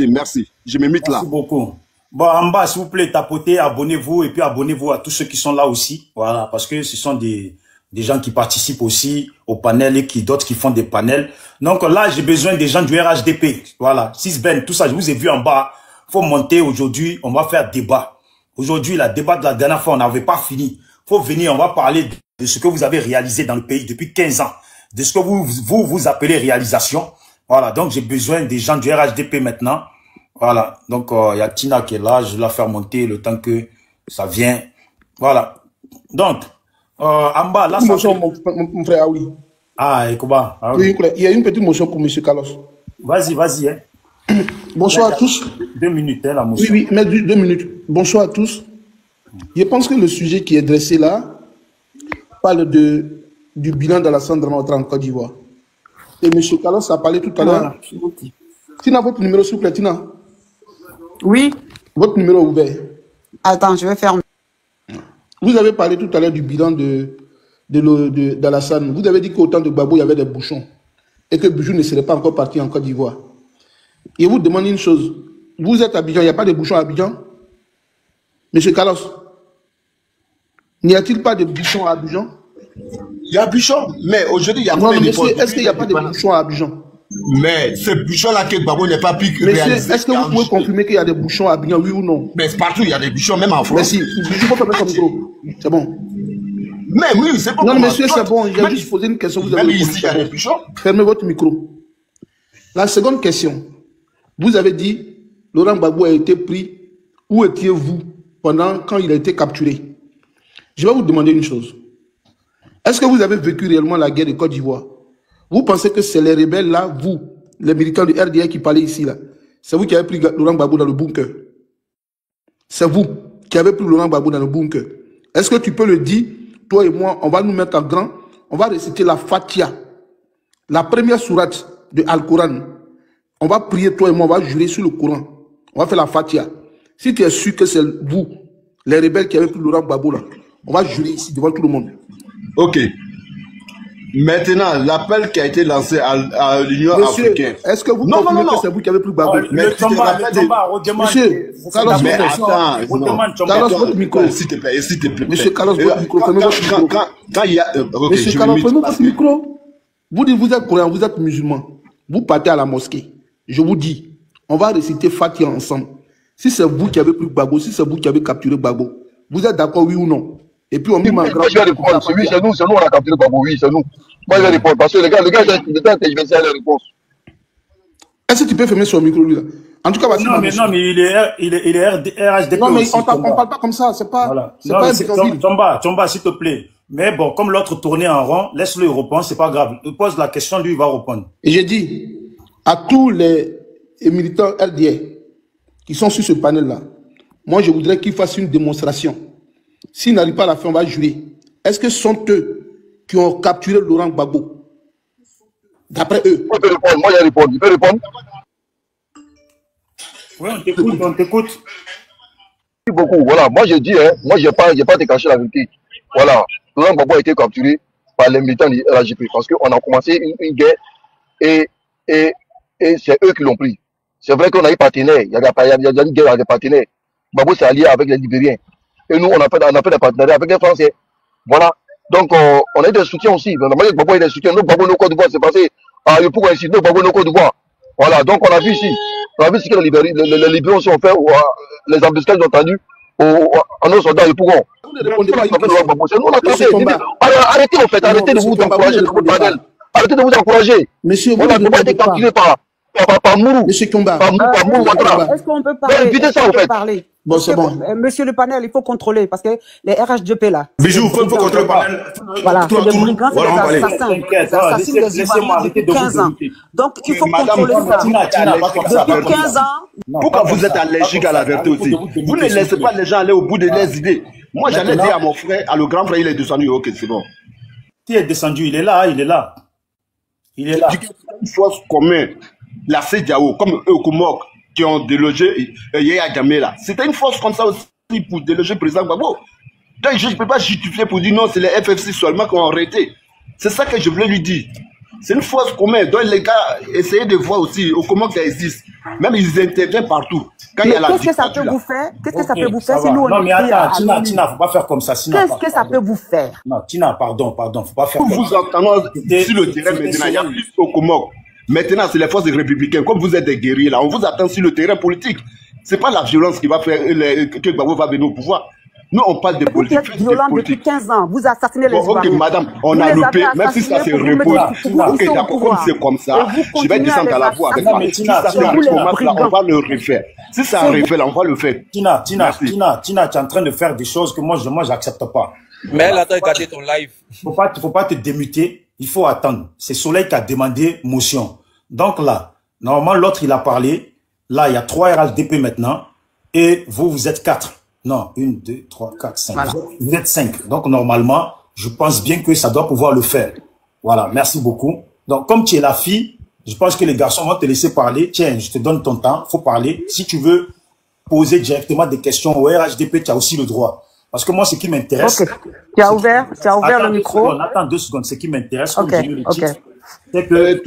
Merci. Je m'imite là. Merci beaucoup. Bon, en bas, s'il vous plaît, tapotez, abonnez-vous et puis abonnez-vous à tous ceux qui sont là aussi. Voilà, parce que ce sont des gens qui participent aussi au panel et d'autres qui font des panels. Donc là, j'ai besoin des gens du RHDP. Voilà, Sisben, tout ça, je vous ai vu en bas. Faut monter aujourd'hui, on va faire débat. Aujourd'hui, la débat de la dernière fois, on n'avait pas fini. Faut venir, on va parler de ce que vous avez réalisé dans le pays depuis 15 ans. De ce que vous appelez réalisation. Voilà, donc j'ai besoin des gens du RHDP maintenant. Voilà, donc il y a Tina qui est là, je vais la faire monter le temps que ça vient. Voilà, donc, en bas, là... Motion, mon frère, oui. Ah, et comment? Ah, oui, il y a une petite motion pour M. Carlos. Vas-y, hein. Bonsoir à tous. 2 minutes, hein, la motion. Oui, mais 2 minutes. Bonsoir à tous. Je pense que le sujet qui est dressé là parle du bilan de la centre en Côte d'Ivoire. Et M. Carlos a parlé tout à l'heure. Voilà. Tina, votre numéro, s'il vous plaît, Tina. Oui. Votre numéro est ouvert. Attends, je vais fermer. Vous avez parlé tout à l'heure du bilan d'Alassane. Vous avez dit qu'au temps de Gbagbo, il y avait des bouchons. Et que Bijou ne serait pas encore parti en Côte d'Ivoire. Et vous demandez une chose. Vous êtes à Abidjan, il n'y a pas de bouchons à Abidjan? Monsieur Carlos, n'y a-t-il pas de bouchons à Abidjan? Il y a bouchons, mais aujourd'hui, il y a Non, combien de monsieur, postes? est-ce qu'il n'y a pas de bouchons à Abidjan? Mais ce bouchon-là que Gbagbo n'est pas pu Monsieur, réaliser. est-ce que vous pouvez confirmer qu'il y a des bouchons à Abidjan, oui ou non? Mais partout, il y a des bouchons, même en France. Merci. Je peux mettre son micro. C'est bon. Mais oui, c'est pas Non, comme monsieur, ça. c'est bon. J'ai Même- juste posé une question. Vous avez Même répondu, ici, il y a c'est des bon. bouchons. Fermez votre micro. La seconde question. Vous avez dit, Laurent Gbagbo a été pris. Où étiez-vous quand il a été capturé? Je vais vous demander une chose. Est-ce que vous avez vécu réellement la guerre de Côte d'Ivoire? Vous pensez que c'est les rebelles là, vous, les militants du RDA qui parlaient ici là, c'est vous qui avez pris Laurent Gbagbo dans le bunker? C'est vous qui avez pris Laurent Gbagbo dans le bunker. Est-ce que tu peux le dire? Toi et moi, on va nous mettre en grand. On va réciter la Fatiha, la première sourate de Al-Coran. On va prier, toi et moi, on va jurer sur le Coran. On va faire la Fatiha. Si tu es sûr que c'est vous, les rebelles qui avaient pris Laurent Gbagbo là, on va jurer ici devant tout le monde. Ok. Maintenant, l'appel qui a été lancé à l'Union Monsieur, africaine. est-ce que vous Non, confirmez non, non. que c'est vous qui avez pris Gbagbo? Mais Le tu te rappelles des- Tomba, redemande. Monsieur, Carlos, Mais votre attends, Carlos, votre micro. s'il te plaît, s'il te plaît. Monsieur Carlos, votre micro, fermez votre micro. Quand il y a... ok, Monsieur je Carlos, vais prenez m'y- votre micro. Vous dites, vous êtes croyant, vous êtes musulman. Vous partez à la mosquée. Je vous dis, on va réciter Fatiha ensemble. Si c'est vous qui avez pris Gbagbo, si c'est vous qui avez capturé Gbagbo, vous êtes d'accord, oui ou non? Et puis on met ma grande... Je vais répondre, c'est oui, c'est nous, on a capturé Gbagbo, oui, c'est nous. Moi, je vais répondre, parce que le gars, je vais essayer la réponse. Est-ce que tu peux fermer son micro, lui, là? En tout cas, Non, mais il est RHDP. non, mais aussi, on ne Tomba. parle pas comme ça. C'est pas, Voilà. c'est Non, pas mais un c'est- bidonville. Tomba, s'il te plaît. Mais bon, comme l'autre tournait en rond, laisse-le répondre, c'est pas grave. Il pose la question, lui, il va répondre. Et j'ai dit à tous les militants RDA qui sont sur ce panel-là, moi, je voudrais qu'ils fassent une démonstration. S'ils n'arrivent pas à la fin, on va jurer. Est-ce que ce sont eux qui ont capturé Laurent Gbagbo? D'après eux. Je peux répondre, moi, je vais répondre. Je peux répondre? Oui, on t'écoute. Merci beaucoup. Voilà, moi, je dis, hein, moi, je n'ai pas te cacher la vérité. Voilà, Laurent Gbagbo a été capturé par les militants du RHDP parce qu'on a commencé une guerre et c'est eux qui l'ont pris. C'est vrai qu'on a eu partenaires, il y a une guerre avec des partenaires. Gbagbo s'est allié avec les Libériens. Et nous, on a fait des partenariats avec les Français. Voilà. Donc, on a eu des soutiens aussi. Gbagbo a eu des soutiens. Nous, Gbagbo, nos Côte d'Ivoire, c'est passé à Yopougon ici. Nous, Gbagbo, nos Côte d'Ivoire. Voilà. Donc, on a vu ici. On a vu ce que les Libériens aussi ont fait, les embuscades ont tendu à nos soldats à Yopougon. Vous ne répondez pas à une C'est question. nous, on a Monsieur tracé. Tomba. Arrêtez, en fait. Arrêtez de Monsieur vous Tomba, encourager. vous ne répondez pas. Arrêtez de vous encourager. Monsieur, vous Voilà, ne Gbagbo a été répondez pas. capturé par Mourou. Monsieur Tomba. Par Mourou Ouattara. Est-ce qu'on peut parler? évitez ça, Est-ce qu'on en peut fait. parler? Bon, Parce c'est que, bon. Monsieur le panel, il faut contrôler parce que les RHDP là. Bijou, faut contrôler le panel. Voilà, c'est des brigands, c'est Voilà, on va des aller. assassins. T'inquiète, Ils assassinent des laissez-moi Ivoiriens arrêter depuis de vous 15 ans. limiter. Donc, il faut Madame, contrôler ça. Tina, pas comme ça. Depuis 15 ans, Pourquoi vous êtes allergique à la vérité aussi? Vous ne laissez pas les gens aller au bout de leurs idées. Moi, j'allais dire à mon frère, à le grand frère, il est descendu. Ok, c'est bon. Qui est descendu? Il est là, il est là. Il est là. Une force commune, la CEDEAO, comme eux au Comok, qui ont délogé Yaya Jammeh là. C'était une force comme ça aussi pour déloger le président Gbagbo. Donc je ne peux pas justifier pour dire non, c'est les FFC seulement qui ont arrêté. C'est ça que je voulais lui dire. C'est une force commune. Donc les gars, essayez de voir aussi au Comok ça existe. Même ils interviennent partout. Quand il y a la qu'est-ce que ça dictature, peut là. vous faire? Qu'est-ce que ça Ok, peut vous faire ça si va. nous on Non, mais est attends, Tina, faut pas faire comme ça. Qu'est-ce que ça peut vous faire? Non, Tina, pardon, faut pas faire Nous comme vous ça. entendons C'était- sur le terrain c'était maintenant. Il y a solide. plus au Comok. Maintenant, c'est les forces républicaines. Comme vous êtes des guerriers là, on vous attend sur le terrain politique. C'est pas la violence qui va faire que Gbagbo va venir au pouvoir. Nous, on parle de Vous qui politique. êtes plus de violent depuis politique. 15 ans, vous assassinez les Bon, ok, Ivoiriens. madame, on Vous a les loupé, avez même si ça se assassinés pour vous repose. mettre au pouvoir. Ok, Ils sont au d'accord, comme pouvoir. c'est comme Et ça, vous je vais continuez descendre à à la les voie avec assassiner. ça. mais Si Tina, ça se Tina, recommence là, brigands. on va le refaire. Si ça C'est refait là, on va le faire. Tina, Merci. tu es en train de faire des choses que moi, j'accepte pas. Mais elle attend de regarder ton live. Faut pas te démuter. Il faut attendre. C'est Soleil qui a demandé motion. Donc là, normalement, l'autre, il a parlé. Là, il y a 3 RHDP maintenant. Et vous, vous êtes 4. Non, 1, 2, 3, 4, 5. Voilà. Vous êtes 5. Donc, normalement, je pense bien que ça doit pouvoir le faire. Voilà. Merci beaucoup. Donc, comme tu es la fille, je pense que les garçons vont te laisser parler. Tiens, je te donne ton temps, faut parler. Si tu veux poser directement des questions au RHDP, tu as aussi le droit. Parce que moi, ce qui m'intéresse... Ok. Tu as ouvert le micro. Attends 2 secondes. Ce qui m'intéresse, comme Ok, j'ai eu le titre, ok. c'est que...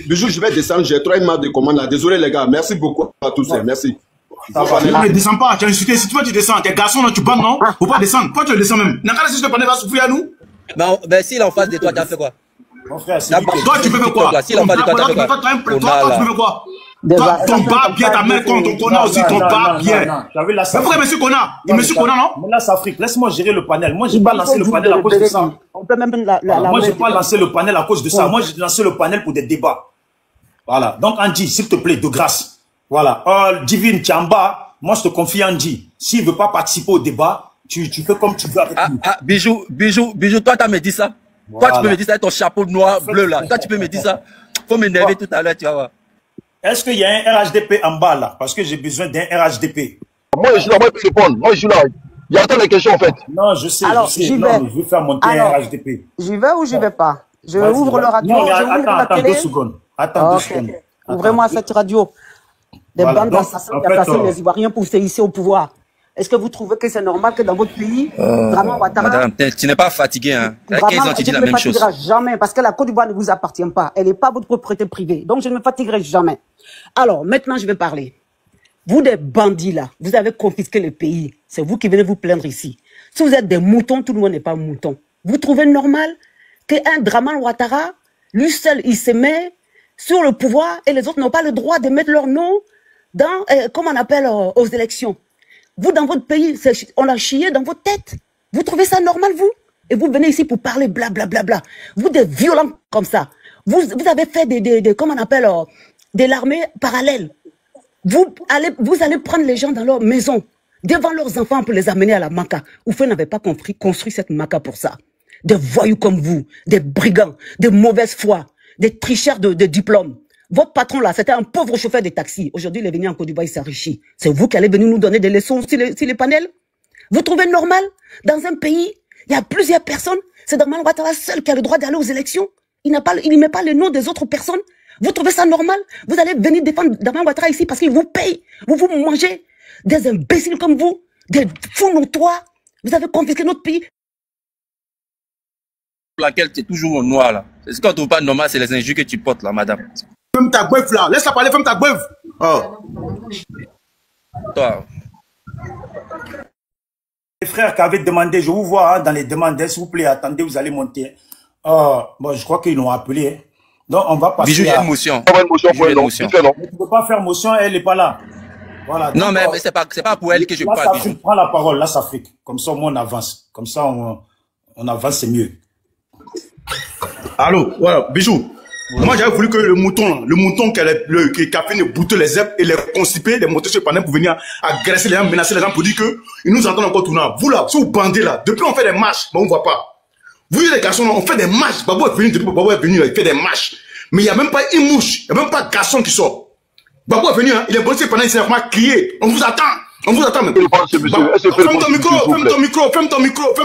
Bijou, je vais descendre, j'ai 3 marques de commande là. Désolé les gars, merci beaucoup à tous, merci. Ça va. Non, ne descends pas, tu as insulté. Si toi tu descends, t'es garçon, là, tu bandes, non? Faut pas descendre. Pourquoi tu le descends même? Nakala, si je te prenais, va souffrir à nous? Mais s'il est en face de toi, tu as fait quoi? Mon frère, c'est lui qui... Toi, tu peux faire quoi? S'il est en face de toi, tu as fait quoi? Toi, tu peux faire quoi? Toi, ton bas bien, ta mère, ton connard aussi, ton bas bien. Mais pourquoi monsieur connard? Il monsieur connard, non? Mais là, c'est Afrique. Laisse-moi gérer le panel. Moi, j'ai pas lancé le panel à cause de ça. On peut même Moi, j'ai pas lancé le panel à cause de ça. Moi, j'ai lancé le panel pour des débats. Voilà. Donc, Andy, s'il te plaît, de grâce. Voilà. Divine, tu es en bas. Moi, je te confie Andy. S'il veut pas participer au débat, tu fais comme tu veux avec lui. Bijou, toi, tu me dit ça. Voilà. Toi, tu peux me dire ça avec ton chapeau noir, bleu, là. Toi, tu peux me dire ça. Faut m'énerver tout à l'heure, tu vas voir. Est-ce qu'il y a un RHDP en bas, là? Parce que j'ai besoin d'un RHDP. Moi, je suis là, moi, je peux répondre. Moi, je suis là. Il y a tant de questions, en fait. Non, je sais, Alors, je sais. Non, mais je vais faire monter un RHDP. J'y vais ou j'y vais pas? Je ouvre le radio, non, mais je ouvre la télé. 2 secondes. Attends 2 secondes. Ouvrez-moi cette radio. Des bandes d'assassins qui assassinent les Ivoiriens pour se hisser au pouvoir. Est-ce que vous trouvez que c'est normal que dans votre pays, vraiment, Ouattara... Madame, tu n'es pas fatigué, hein? Avec 15 ans, tu dis la même chose. Je ne me fatiguerai jamais, parce que la Côte d'Ivoire ne vous appartient pas. Elle n'est pas votre propriété privée. Donc, je ne me fatiguerai jamais. Alors, maintenant, je vais parler. Vous, des bandits, là, vous avez confisqué le pays. C'est vous qui venez vous plaindre ici. Si vous êtes des moutons, tout le monde n'est pas mouton. Vous trouvez normal qu'un Dramane Ouattara, lui seul, il se met sur le pouvoir et les autres n'ont pas le droit de mettre leur nom dans, comment on appelle, aux élections. Vous, dans votre pays, on a chié dans votre tête. Vous trouvez ça normal, vous? Et vous venez ici pour parler blablabla. Bla, bla, bla. Vous, des violents comme ça. Vous avez fait comment on appelle, de l'armée parallèle. Vous allez prendre les gens dans leur maison, devant leurs enfants pour les amener à la Maka. Vous n'avez pas construit cette Maka pour ça. Des voyous comme vous, des brigands, de mauvaise foi, des tricheurs de diplômes. Votre patron là, c'était un pauvre chauffeur de taxi. Aujourd'hui, il est venu en Côte d'Ivoire, il s'enrichit. C'est vous qui allez venir nous donner des leçons sur les panels? Vous trouvez normal? Dans un pays, il y a plusieurs personnes. C'est Dramane Ouattara seul qui a le droit d'aller aux élections. Il ne met pas le nom des autres personnes. Vous trouvez ça normal? Vous allez venir défendre Dramane Ouattara ici parce qu'il vous paye. Vous mangez des imbéciles comme vous, des fous notoires. Vous avez confisqué notre pays. Pour laquelle tu es toujours au noir, là. Ce qu'on ne trouve pas normal, c'est les injures que tu portes, là, madame. Ferme ta gueule, là. Laisse-la parler, ferme ta gueule. Oh. Toi. Les frères qui avaient demandé, je vous vois hein, dans les demandes, s'il vous plaît, attendez, vous allez monter. Bon, je crois qu'ils l'ont appelé. Hein. Donc, on va passer. Bijou, il y a une motion. Mais tu ne peux pas faire motion, elle n'est pas là. Voilà. Non, mais c'est pas pour elle que je parle. Bijou. Prends la parole, là, ça fait. Comme ça, au moins, on avance. Comme ça, on avance, c'est mieux. Allô, voilà, Bijou. Moi, j'avais voulu que le mouton qui a fait bouter les zèbres et les constiper, les monter sur le panel pour venir agresser les gens, menacer les gens pour dire que ils nous entendent encore tourner. Vous là, si vous bandez là, depuis on fait des marches, mais on ne voit pas. Vous les garçons là, on fait des marches. Babou est venu, depuis Babou est venu, il fait des marches. Mais il n'y a même pas une mouche, il n'y a même pas de garçon qui sort. Babou est venu, hein, il est monté sur le panel, il s'est vraiment crié. On vous attend. On vous attend, mais. Ferme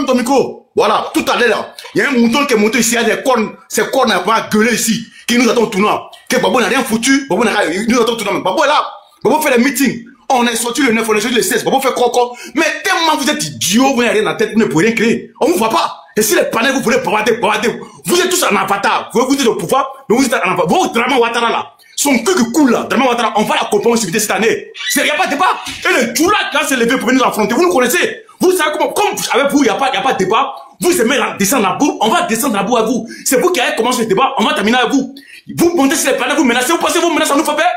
ton micro. Voilà, tout à l'heure, il y a un mouton qui est monté ici, il y a des cornes, ces cornes n'ont pas gueulé ici, qui nous attend au tournant. Que Babou n'a rien foutu, Babou n'a rien, il nous attend au tournant. Babou est là, Babou fait des meetings. On est sorti le 9, on est sorti le 16, Babou fait croco. Mais tellement vous êtes idiots, vous n'avez rien dans la tête, vous ne pouvez rien créer. On ne vous voit pas. Et si les panels, vous voulez bavarder, vous êtes tous en avatar. Vous êtes au pouvoir, mais vous êtes en avatar. Vous, Dramane Ouattara là, son cul qui coule là, Dramane Ouattara, on va la comprendre cette année. Il n'y a pas de débat. Et le Djoula qui va se lever pour venir l'affronter, vous nous connaissez. Vous savez comment, comme avec vous, il n'y a pas de débat. Vous aimez descendre la boue, on va descendre la boue à vous. C'est vous qui avez commencé le débat, on va terminer avec vous. Vous montez sur les panels, vous menacez, vous pensez que vos menaces, on nous fait peur?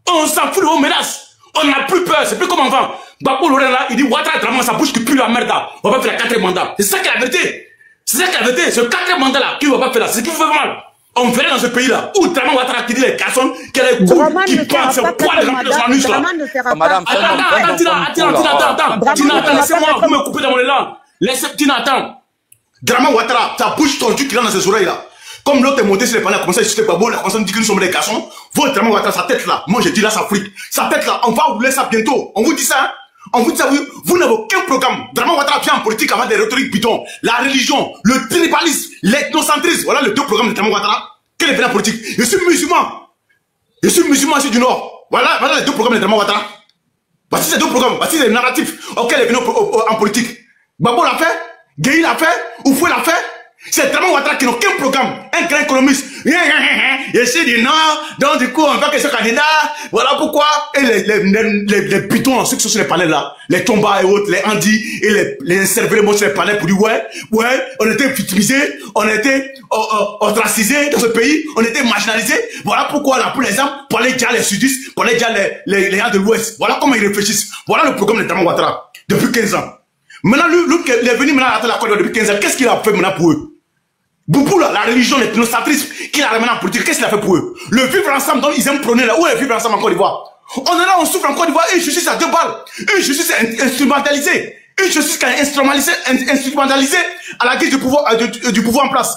On s'en fout de vos menaces. On n'a plus peur, c'est plus comme avant. Babou Laurent là, il dit Ouattara Dramane, sa bouche qui pue la merde là. On va faire la 4e mandat. C'est ça qui est la vérité. C'est ça qui est la vérité. Ce 4e mandat là, qui ne va pas faire là, c'est ce qui vous fait mal. On verrait dans ce pays là, où Dramane Ouattara qui dit les garçons, qui a les couilles, qui pensent, c'est poil de remplir son anus là. Madame, Tina, laissez-moi, vous me coupez dans mon élan. Laissez, Tina, attends. Dramane Ouattara, ta bouche tordue qu'il a dans ses oreilles là. Comme l'autre est monté sur les panneaux, comme ça, il se fait pas beau, il a commencé à dire que nous sommes des garçons. Votre Dramane Ouattara, sa tête là, moi je dis là, ça fric. Sa tête là, on va vous laisser ça bientôt. On vous dit ça, hein? On vous dit ça, vous n'avez aucun programme. Dramane Ouattara vient en politique avec des rhétoriques bidons. La religion, le tribalisme, l'ethnocentrisme. Voilà les 2 programmes de Dramane Ouattara. Quel est le politique? Je suis musulman. Je suis musulman, je suis du Nord. Voilà les deux programmes de Draman Ouattara. Voici ces deux programmes, voici les narratifs auxquels il est venu en politique. Babo l'a fait, Gueye l'a fait, Oufoué l'a fait. C'est Draman Ouattara qui n'a aucun programme. Un grand économiste. Je suis du Nord, donc du coup, on veut que ce candidat. Voilà pourquoi. Et les pitons, ceux qui sont sur les panels là, les Tomba et autres, les Andy et les cerveaux sur les panels pour dire ouais, on était victimisés, on était ostracisés dans ce pays, on était marginalisés. Voilà pourquoi on a pris l'exemple pour aller dire les sudistes, pour aller dire les gens de l'Ouest. Voilà comment ils réfléchissent. Voilà le programme de Draman Ouattara depuis 15 ans. Maintenant, lui, il est venu maintenant à la Côte d'Ivoire depuis 15 ans. Qu'est-ce qu'il a fait maintenant pour eux? Boubou là, la religion, les dénonciatrices qu'il a ramené en politique, qu'est-ce qu'il a fait pour eux? Le vivre ensemble dont ils aiment prôner là, où est le vivre ensemble en Côte d'Ivoire? On est là, on souffre en Côte d'Ivoire, une justice à 2 balles, une justice instrumentalisée, une justice qui est instrumentalisée à la guise du pouvoir en place.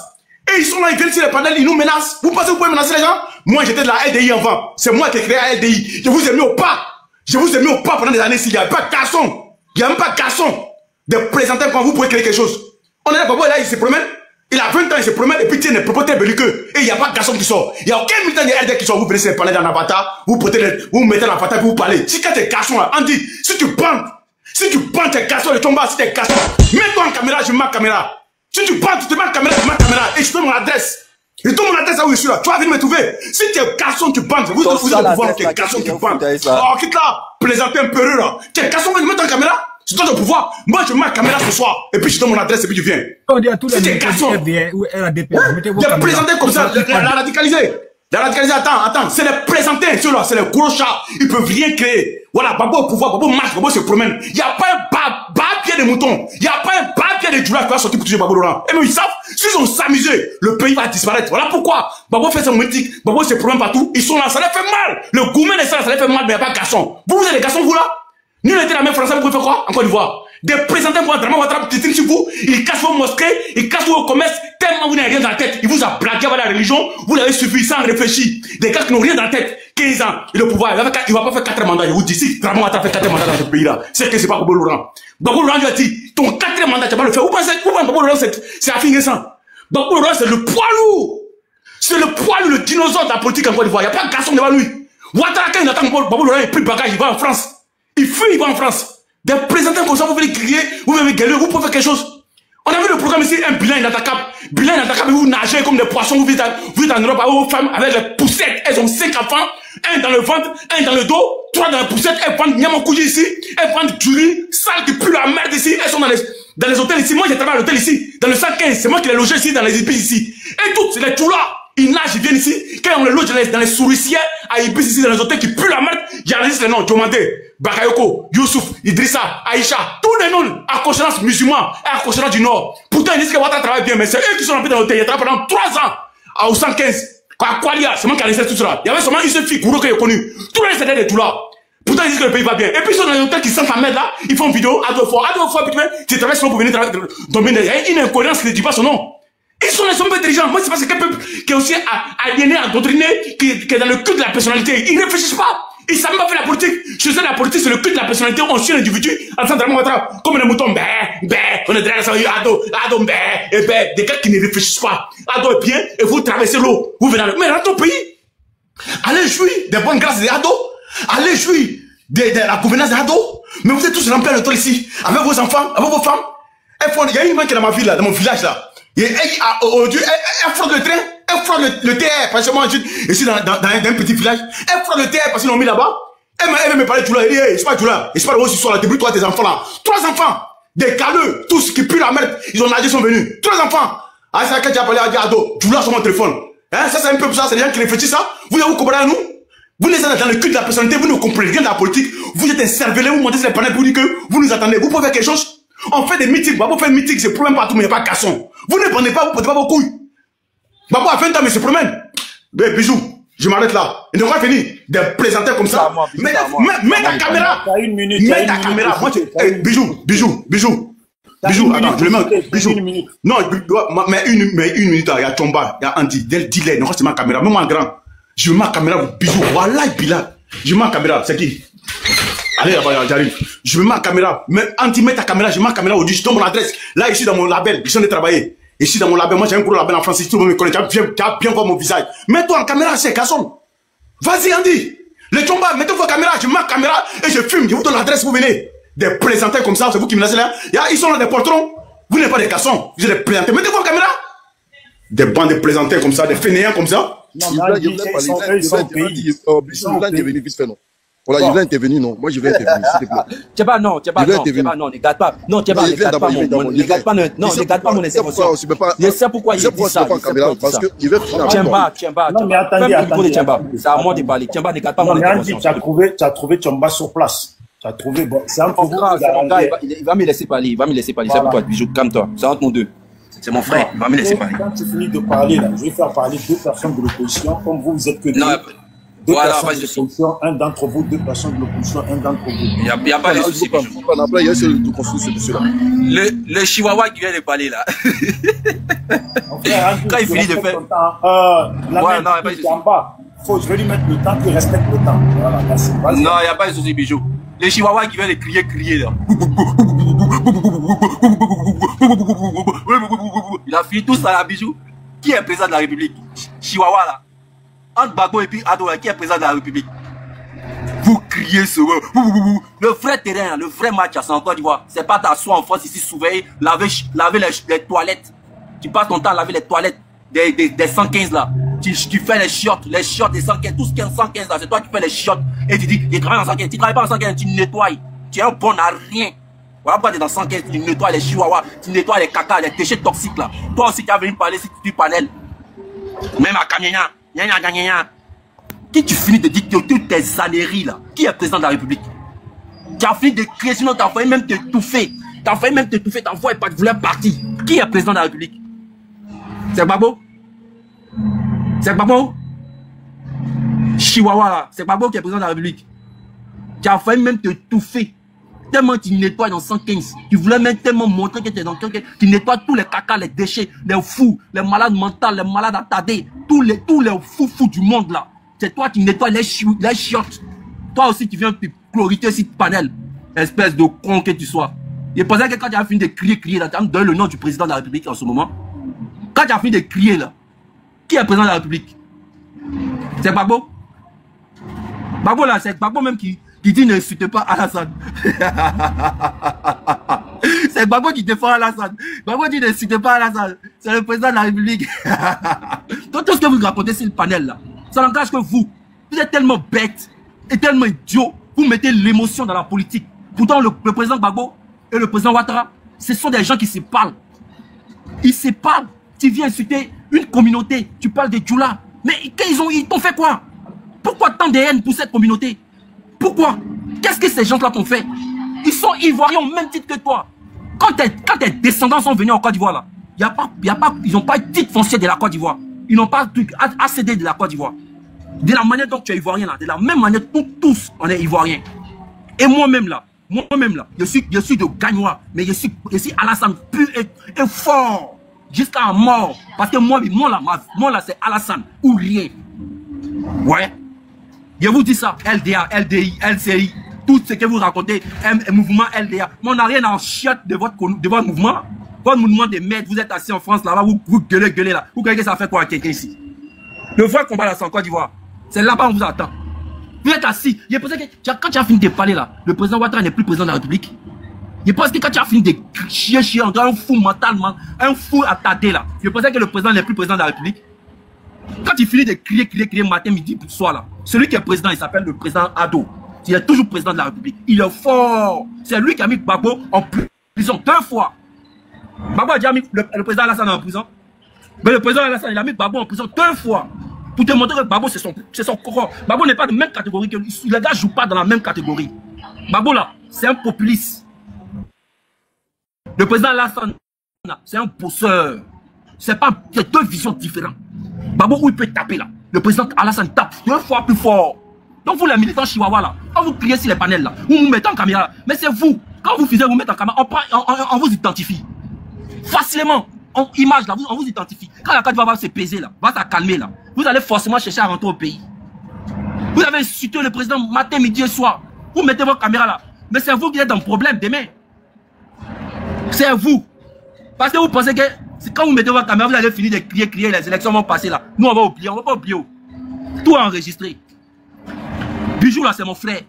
Et ils sont là, ils viennent sur les panels, ils nous menacent. Vous pensez que vous pouvez menacer les gens? Moi, j'étais de la LDI avant. C'est moi qui ai créé la LDI. Je vous ai mis au pas. Je vous ai mis au pas pendant des années ici. Il n'y a pas de garçon. Il n'y a même pas de garçon de présenter quand vous pouvez créer quelque chose. On est là, papa, là, il se promène. Il a 20 ans, il se promène, et puis tiens, les propriétaires belliqueux. Et il n'y a pas de garçon qui sort. Il n'y a aucun militant de LD qui sort. Vous venez parler dans l'avatar, vous mettez l'avatar, puis vous parlez. Si quand t'es garçon là, on dit, si tu bandes tes garçons, les tombas, si t'es garçon, mets-toi en caméra, je mets ma caméra. Si tu bandes, tu te mets en caméra, je mets ma caméra. Et je te donne mon adresse. Je te donne mon adresse là où je suis là. Tu vas venir me trouver. Si t'es garçon, tu bandes. Vous êtes au pouvoir, t'es garçon, tu bandes. Oh, quitte là, plaisanter un peu là. T'es garçon, vous mettez en caméra. C'est toi le pouvoir. Moi, je mets ma caméra ce soir. Et puis, je donne mon adresse et puis je viens. On dit à tous les garçons. De présenter comme ça, la radicaliser. La radicaliser, attends. C'est les présenter, ceux-là. C'est les gros chats. Ils peuvent rien créer. Voilà, Babo au pouvoir, Babo marche, Babo se promène. Il n'y a pas un pied de mouton. Il n'y a pas un pied de Djoula qui va sortir pour toucher Babo Laurent. Et même ils savent, s'ils ont s'amuser, le pays va disparaître. Voilà pourquoi. Babo fait son politique. Babo se promène partout. Ils sont là, ça les fait mal. Le gourmet ça les fait mal, mais il n'y a pas de garçon. Vous êtes des garçons, vous là? Nous, on était la même française, vous pouvez faire quoi? En Côte d'Ivoire. Des présentants pour Draman Ouattara, ils sur vous, ils cassent vos mosquées, ils cassent vos commerces, tellement vous n'avez rien dans la tête. Ils vous ont blagué avec la religion, vous l'avez suivi sans réfléchir. Des gars qui n'ont rien dans la tête, 15 ans, et le pouvoir, il va pas faire 4 mandats. Je vous dis, si Draman Ouattara fait 4 mandats dans ce pays-là, c'est que c'est pas Babo Laurent. Babo Laurent lui a dit, ton 4e mandat, tu vas pas le faire. Vous pensez que Babo Laurent, c'est affiné ça? Babo Laurent, c'est le poids lourd. C'est le poids lourd, le dinosaure de la politique en Côte d'Ivoire. Il n'y a pas de garçon devant lui. Ouattara, quand il attend Babo Laurent, il pris le bagage, il va en France. Il fuit, il va en France. Des présentants comme ça, vous venez crier, vous venez gueuler, vous pouvez faire quelque chose. On a vu le programme ici, un bilan inattaquable. Bilan inattaquable, vous nagez comme des poissons, vous vivez en Europe avec vos femmes, avec les poussettes. Elles ont 5 enfants, un dans le ventre, un dans le dos, 3 dans la poussette. Elles prennent Niamakouji ici, elles prennent du riz, sale qui pue la merde ici. Elles sont dans les hôtels ici. Moi, j'ai travaillé à l'hôtel ici, dans le 115. C'est moi qui les logeais ici, dans les épices ici. Et toutes, c'est les Tchoula. Ils nagent, ils viennent ici. Quand on les loge dans les souricières, à Ibis ici, dans les hôtels qui puent la merde, il y a les noms, Diomandé, Bakayoko, Youssouf, Idrissa, Aïcha, tous les noms à conscience musulmans et à conscience du Nord. Pourtant, ils disent que Ouattara travaille bien, mais c'est eux qui sont rentrés dans l'hôtel. Ils travaillent pendant 3 ans, au 115. À Kwalia, c'est moi qui ai laissé tout cela. Il y avait seulement une seule fille, Gouro, que j'ai connue. Tous les c'était des tout là. Pourtant, ils disent que le pays va bien. Et puis, ils sont dans les hôtels qui sentent la merde là, ils font vidéo, à 2 fois, puis tu traverses pour venir tomber. Il y a une incohérence qui ne dit pas son nom. Ils sont les hommes intelligents. Moi, c'est parce que quelqu'un qui est aussi aliéné, endoctriné, qui est dans le culte de la personnalité. Ils ne réfléchissent pas. Ils ne savent pas faire la politique. Je sais, la politique, c'est le culte de la personnalité. On suit l'individu en train de comme les moutons. On est derrière ça, Ado, des gars qui ne réfléchissent pas. Ado est bien, et vous traversez l'eau. Vous venez mais dans ton pays, allez jouir des bonnes grâces des Ado. Allez jouir de la gouvernance des Ado. Mais vous êtes tous remplis de temps ici, avec vos enfants, avec vos femmes. Il y a une main qui est dans ma ville, là, dans mon village, là. Aujourd'hui, elle fraude le train, elle fraude le TR, parce que moi, je suis dans un petit village, elle fraude le TR parce qu'ils l'ont mis là-bas, elle va me parler de tout là, elle dit, hey, c'est pas tout là, et c'est pas le haut sur là, débrouille-toi tes enfants là, 3 enfants, des caleux, tous qui puent la merde, ils ont nagé, ils sont venus, 3 enfants, ah, c'est quand tu as parlé à Ado, tu l'as sur mon téléphone, hein, ça c'est un peu ça, c'est les gens qui réfléchissent ça, vous comprenez à nous, vous êtes dans le culte de la personnalité, vous ne comprenez rien de la politique, vous êtes un cervelé, vous montez sur les panels pour dire que vous nous attendez, vous pouvez faire quelque chose. On fait des meetings, Babo fait des meetings, c'est problème partout, mais il n'y a pas de garçon. Vous ne prenez pas, vous ne portez pas vos couilles. Babo a 20 ans, mais se promène. Mais bisous, je m'arrête là. Il devrait venir des présenteurs comme ça. Mets ta caméra. Mets ta caméra. Bisous. Attends, je le mets. Bisous. Non, mais une minute, il y a Tomba, il y a Andy, dis-les, non, c'est ma caméra. Même moi, grand. Je mets ma caméra, bisous. Voilà, Bilal. Je mets ma caméra, c'est qui? Allez, j'arrive. Je mets ma caméra. Mais Andy, mets ta caméra, je mets ma caméra au-dessus. Je donne mon adresse. Là, ici, dans mon label, je suis en train de travailler. Ici, dans mon label, moi j'ai un gros label en France, si tout le monde me connaît, tu as bien voir mon visage. Mets-toi en caméra, c'est garçon. Vas-y, Andy. Les Chomba, mettez vos caméras, je mets ma caméra et je filme. Je vous donne l'adresse, vous venez. Des plaisantais comme ça, c'est vous qui me laissez là. Ils sont là des portrons. Vous n'êtes pas des garçons, vous êtes des plaisantais. Mettez vos caméras. Des bandes de plaisantais comme ça, des fainéants comme ça. Non, mais il va intervenir vite fait, non. Voilà, il va intervenir, non. Moi, je vais intervenir, s'il te plaît. Tchèba, non, ne garde pas. Non, Tchèba, ne garde pas mon intervention. Je sais pourquoi il dit ça. Parce que il va finir. Tchèba. Non, mais attendez. C'est à moi de parler. Tchèba, ne garde pas mon intervention. Tu as trouvé Tchamba sur place. Tu as trouvé, bon, c'est un peu vous. Il va me laisser parler. C'est pourquoi, Bijou, calme-toi. C'est entre nous deux. C'est mon frère, il va me laisser parler. Quand tu finis de parler, là, je vais faire parler 2 personnes de l'opposition. Comme vous êtes que 2. Voilà, personnes de l'opposition, un d'entre vous, 2 personnes de l'opposition, un d'entre vous. Il n'y a pas de souci. Il y a celui de construire ce monsieur-là. Le chihuahua qui vient de parler là. Quand il finit de faire. Je vais lui mettre le temps qu'il respecte le temps. Voilà, merci. Non, il n'y a pas de souci, Bijou. Le chihuahua qui vient de crier là. Il a fini tout ça là, Bijou. Qui est président de la République? Chihuahua là. Entre Gbagbo et puis Ado, qui est président de la République? Vous criez ce mot. Le vrai terrain, le vrai match, c'est encore d'Ivoire. C'est pas t'asseoir en France ici, surveiller, laver les toilettes. Tu passes ton temps à laver les toilettes des 115 là. Tu fais les chiottes des 115, tout ce qui est en 115 là, c'est toi qui fais les chiottes. Et tu dis, je travaille en 115, tu travailles pas en 115, tu nettoies. Tu es un bon à rien. Voilà pourquoi tu es dans 115, tu nettoies les chihuahuas, tu nettoies les caca, les déchets toxiques là. Toi aussi tu as venu parler si tu panel. Même à Kamyanya. Qui tu finis de dire toutes tes âneries là? Qui est président de la République? Tu as fini de crier, sinon tu as failli même t'étouffer. Tu voulais partir. Qui est président de la République? C'est Gbagbo? C'est Gbagbo? Chihuahua là, c'est Gbagbo qui est président de la République. Tu as failli même t'étouffer. Tellement tu nettoies dans 115. Tu voulais même tellement montrer que tu es dans 115. Tu nettoies tous les caca, les déchets, les fous, les malades mentaux, les malades attardés, tous les fous du monde là. C'est toi qui nettoies les chiottes. Toi aussi tu viens te chloriter sur le panel. Espèce de con que tu sois. Il pensait que quand tu as fini de crier là, tu as donné le nom du président de la République en ce moment. Quand tu as fini de crier là, qui est président de la République? C'est Gbagbo? Gbagbo là, c'est Gbagbo même qui dit n'insultez pas Alassane. C'est Gbagbo qui défend Alassane. Gbagbo dit n'insultez pas Alassane. C'est le président de la République. Donc tout ce que vous racontez sur le panel là, ça n'engage que vous. Vous êtes tellement bêtes et tellement idiots. Vous mettez l'émotion dans la politique. Pourtant le président Gbagbo et le président Ouattara, ce sont des gens qui se parlent. Ils se parlent. Tu viens insulter une communauté. Tu parles des Djoula. Mais ils t'ont fait quoi? Pourquoi tant de haine pour cette communauté? Pourquoi? Qu'est-ce que ces gens-là t'ont fait? Ils sont ivoiriens au même titre que toi. Quand tes descendants sont venus en Côte d'Ivoire, là, ils n'ont pas de titre foncier de la Côte d'Ivoire. Ils n'ont pas ACD de la Côte d'Ivoire. De la manière dont tu es ivoirien, là, de la même manière dont tous on est ivoiriens. Et moi-même là, je suis de Gagnois, mais je suis Alassane pur et fort. Jusqu'à mort. Parce que moi là, c'est Alassane ou rien. Ouais. Je vous dis ça, LDA, LDI, LCI, tout ce que vous racontez, mouvement LDA. Mais on n'a rien en chiotte de votre mouvement. Votre mouvement de merde, vous êtes assis en France là-bas, vous gueulez là. Vous croyez que ça fait quoi à quelqu'un ici? Le vrai combat là, c'est en Côte d'Ivoire. C'est là-bas on vous attend. Vous êtes assis. Je pense que quand tu as fini de parler là, le président Ouattara n'est plus président de la République. Je pense que quand tu as fini de chier, un fou mentalement, un fou attardé là, je pensais que le président n'est plus président de la République. Quand il finit de crier matin, midi, soir là, celui qui est président, il s'appelle le président Ado. Il est toujours président de la République. Il est fort. C'est lui qui a mis Gbagbo en prison 2 fois. Gbagbo a déjà mis le président Alassane en prison. Mais le président Alassane, il a mis Gbagbo en prison 2 fois. Pour te montrer que Gbagbo, c'est son courant. Gbagbo n'est pas de même catégorie que lui. Les gars ne jouent pas dans la même catégorie. Gbagbo là, c'est un populiste. Le président Alassane, c'est un bosseur. C'est 2 visions différentes. Gbagbo, où il peut taper là. Le président Alassane tape 2 fois plus fort. Donc vous les militants chihuahua là, quand vous criez sur les panels là, vous vous mettez en caméra là, mais c'est vous. Quand vous vous mettez en caméra, on vous identifie. Facilement, en image là, on vous identifie. Quand la Côte va se peser là, va se calmer là, vous allez forcément chercher à rentrer au pays. Vous avez insulté le président matin, midi et soir. Vous mettez vos caméras là. Mais c'est vous qui êtes dans le problème demain. C'est vous. Parce que vous pensez que Quand vous mettez votre caméra, vous allez finir de crier, les élections vont passer là. Nous, on va oublier, on va pas oublier. Tout est enregistré. Bijou là, c'est mon frère.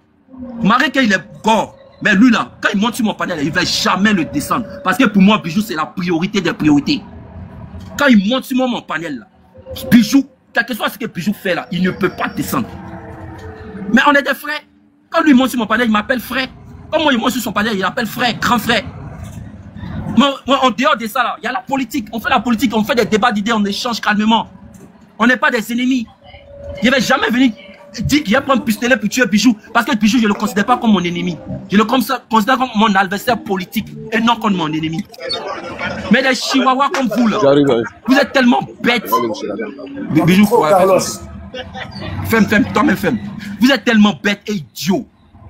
Maré qu'il est gore. Mais lui là, quand il monte sur mon panel, il ne va jamais le descendre. Parce que pour moi, Bijou, c'est la priorité des priorités. Quand il monte sur mon panel là, Bijou, quel que soit ce que Bijou fait là, il ne peut pas descendre. Mais on est des frères. Quand lui monte sur mon panel, il m'appelle frère. Quand moi il monte sur son panel, il m'appelle frère, grand frère. Moi, en dehors de ça là, il y a la politique. On fait la politique, on fait des débats d'idées, on échange calmement. On n'est pas des ennemis. Il ne va jamais venir dire qu'il va prendre un pistolet pour tuer Bijou. Parce que Bijou, je ne le considère pas comme mon ennemi. Je le considère comme mon adversaire politique et non comme mon ennemi. Mais des chihuahuas comme vous là, vous êtes tellement bêtes. Bijou, Carlos. Femme, toi-même femme. Vous êtes tellement bêtes et idiots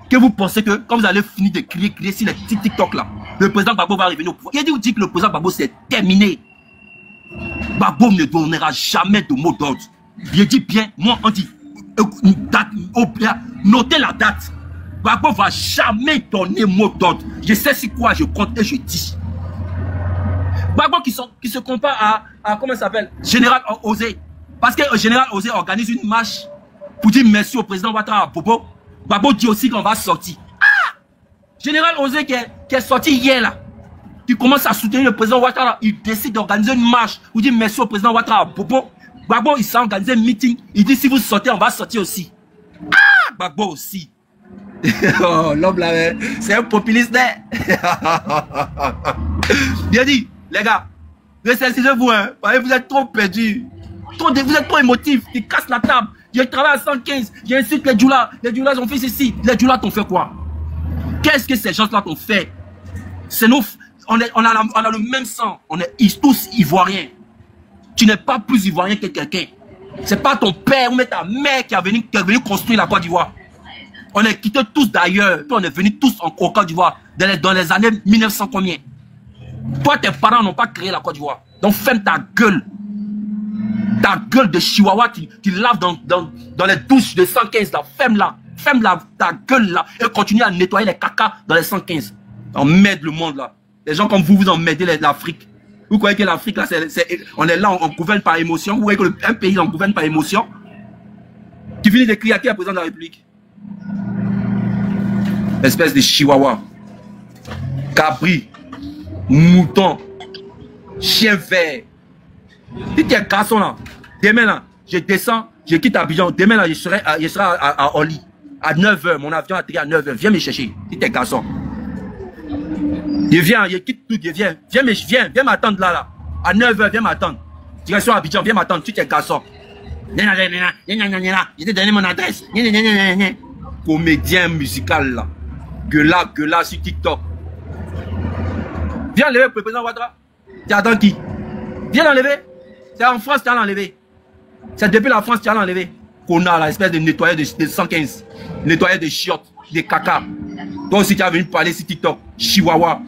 que vous pensez que quand vous allez finir de crier sur les petits TikTok là, le président Gbagbo va revenir au pouvoir. Il a dit que le président Gbagbo c'est terminé. Gbagbo ne donnera jamais de mot d'ordre. Il dit bien, moi on dit, notez la date. Gbagbo va jamais donner mot d'ordre. Je sais sur quoi je compte et je dis. Gbagbo qui se compare à comment ça s'appelle, Général Osé. Parce que le Général Osé organise une marche pour dire merci au président Ouattara à Bobo. Gbagbo dit aussi qu'on va sortir. Ah! Général Osé qui est sorti hier là, qui commence à soutenir le président Ouattara, il décide d'organiser une marche pour dire merci au président Ouattara à Bobo. Gbagbo, il s'est organisé un meeting, il dit si vous sortez, on va sortir aussi. Ah! Gbagbo aussi. Oh, l'homme là, c'est un populiste. Bien dit, les gars, ressaisissez-vous, hein, vous êtes trop perdus. Vous êtes trop émotifs, ils cassent la table. Je travaille à 115, j'insulte les djoulas. Les djoulas ont fait ceci. Les djoulas t'ont fait quoi? Qu'est-ce que ces gens-là t'ont fait? C'est nous, on a le même sang. On est tous ivoiriens. Tu n'es pas plus ivoirien que quelqu'un. C'est pas ton père ou même ta mère qui est venu construire la Côte d'Ivoire. On est quittés tous d'ailleurs. On est venus tous en Côte d'Ivoire dans les années 1900 combien? Toi, tes parents n'ont pas créé la Côte d'Ivoire. Donc ferme ta gueule. Ta gueule de chihuahua qui lave dans les douches de 115 là. Ferme ta gueule là et continue à nettoyer les caca dans les 115. On m'aide le monde là. Les gens comme vous emmerdez l'Afrique. Vous croyez que l'Afrique là, on est là, on gouverne par émotion. Vous croyez qu'un pays on gouverne par émotion? Tu finis de crier à qui est le président de la République? Espèce de chihuahua. Cabri. Mouton. Chien vert. Si tu es garçon là, demain là, je descends, je quitte Abidjan, demain là, je serai à Oli. À 9h, mon avion atterrit à 9h, viens me chercher, si tu es garçon. Je viens, je quitte tout, je viens, viens m'attendre là. À 9h, viens m'attendre. Direction Abidjan, viens m'attendre, si tu es garçon. Je t'ai donné mon adresse. Comédien musical là. Gueula sur TikTok. Viens enlever le président Ouattara. Tu attends qui? Viens l'enlever. C'est en France que tu as l'enlevé. C'est depuis la France que tu as l'enlevé. Connard, la espèce de nettoyeur de 115. Nettoyeur de chiottes, de caca. Toi aussi tu as venu parler sur TikTok. Chihuahua.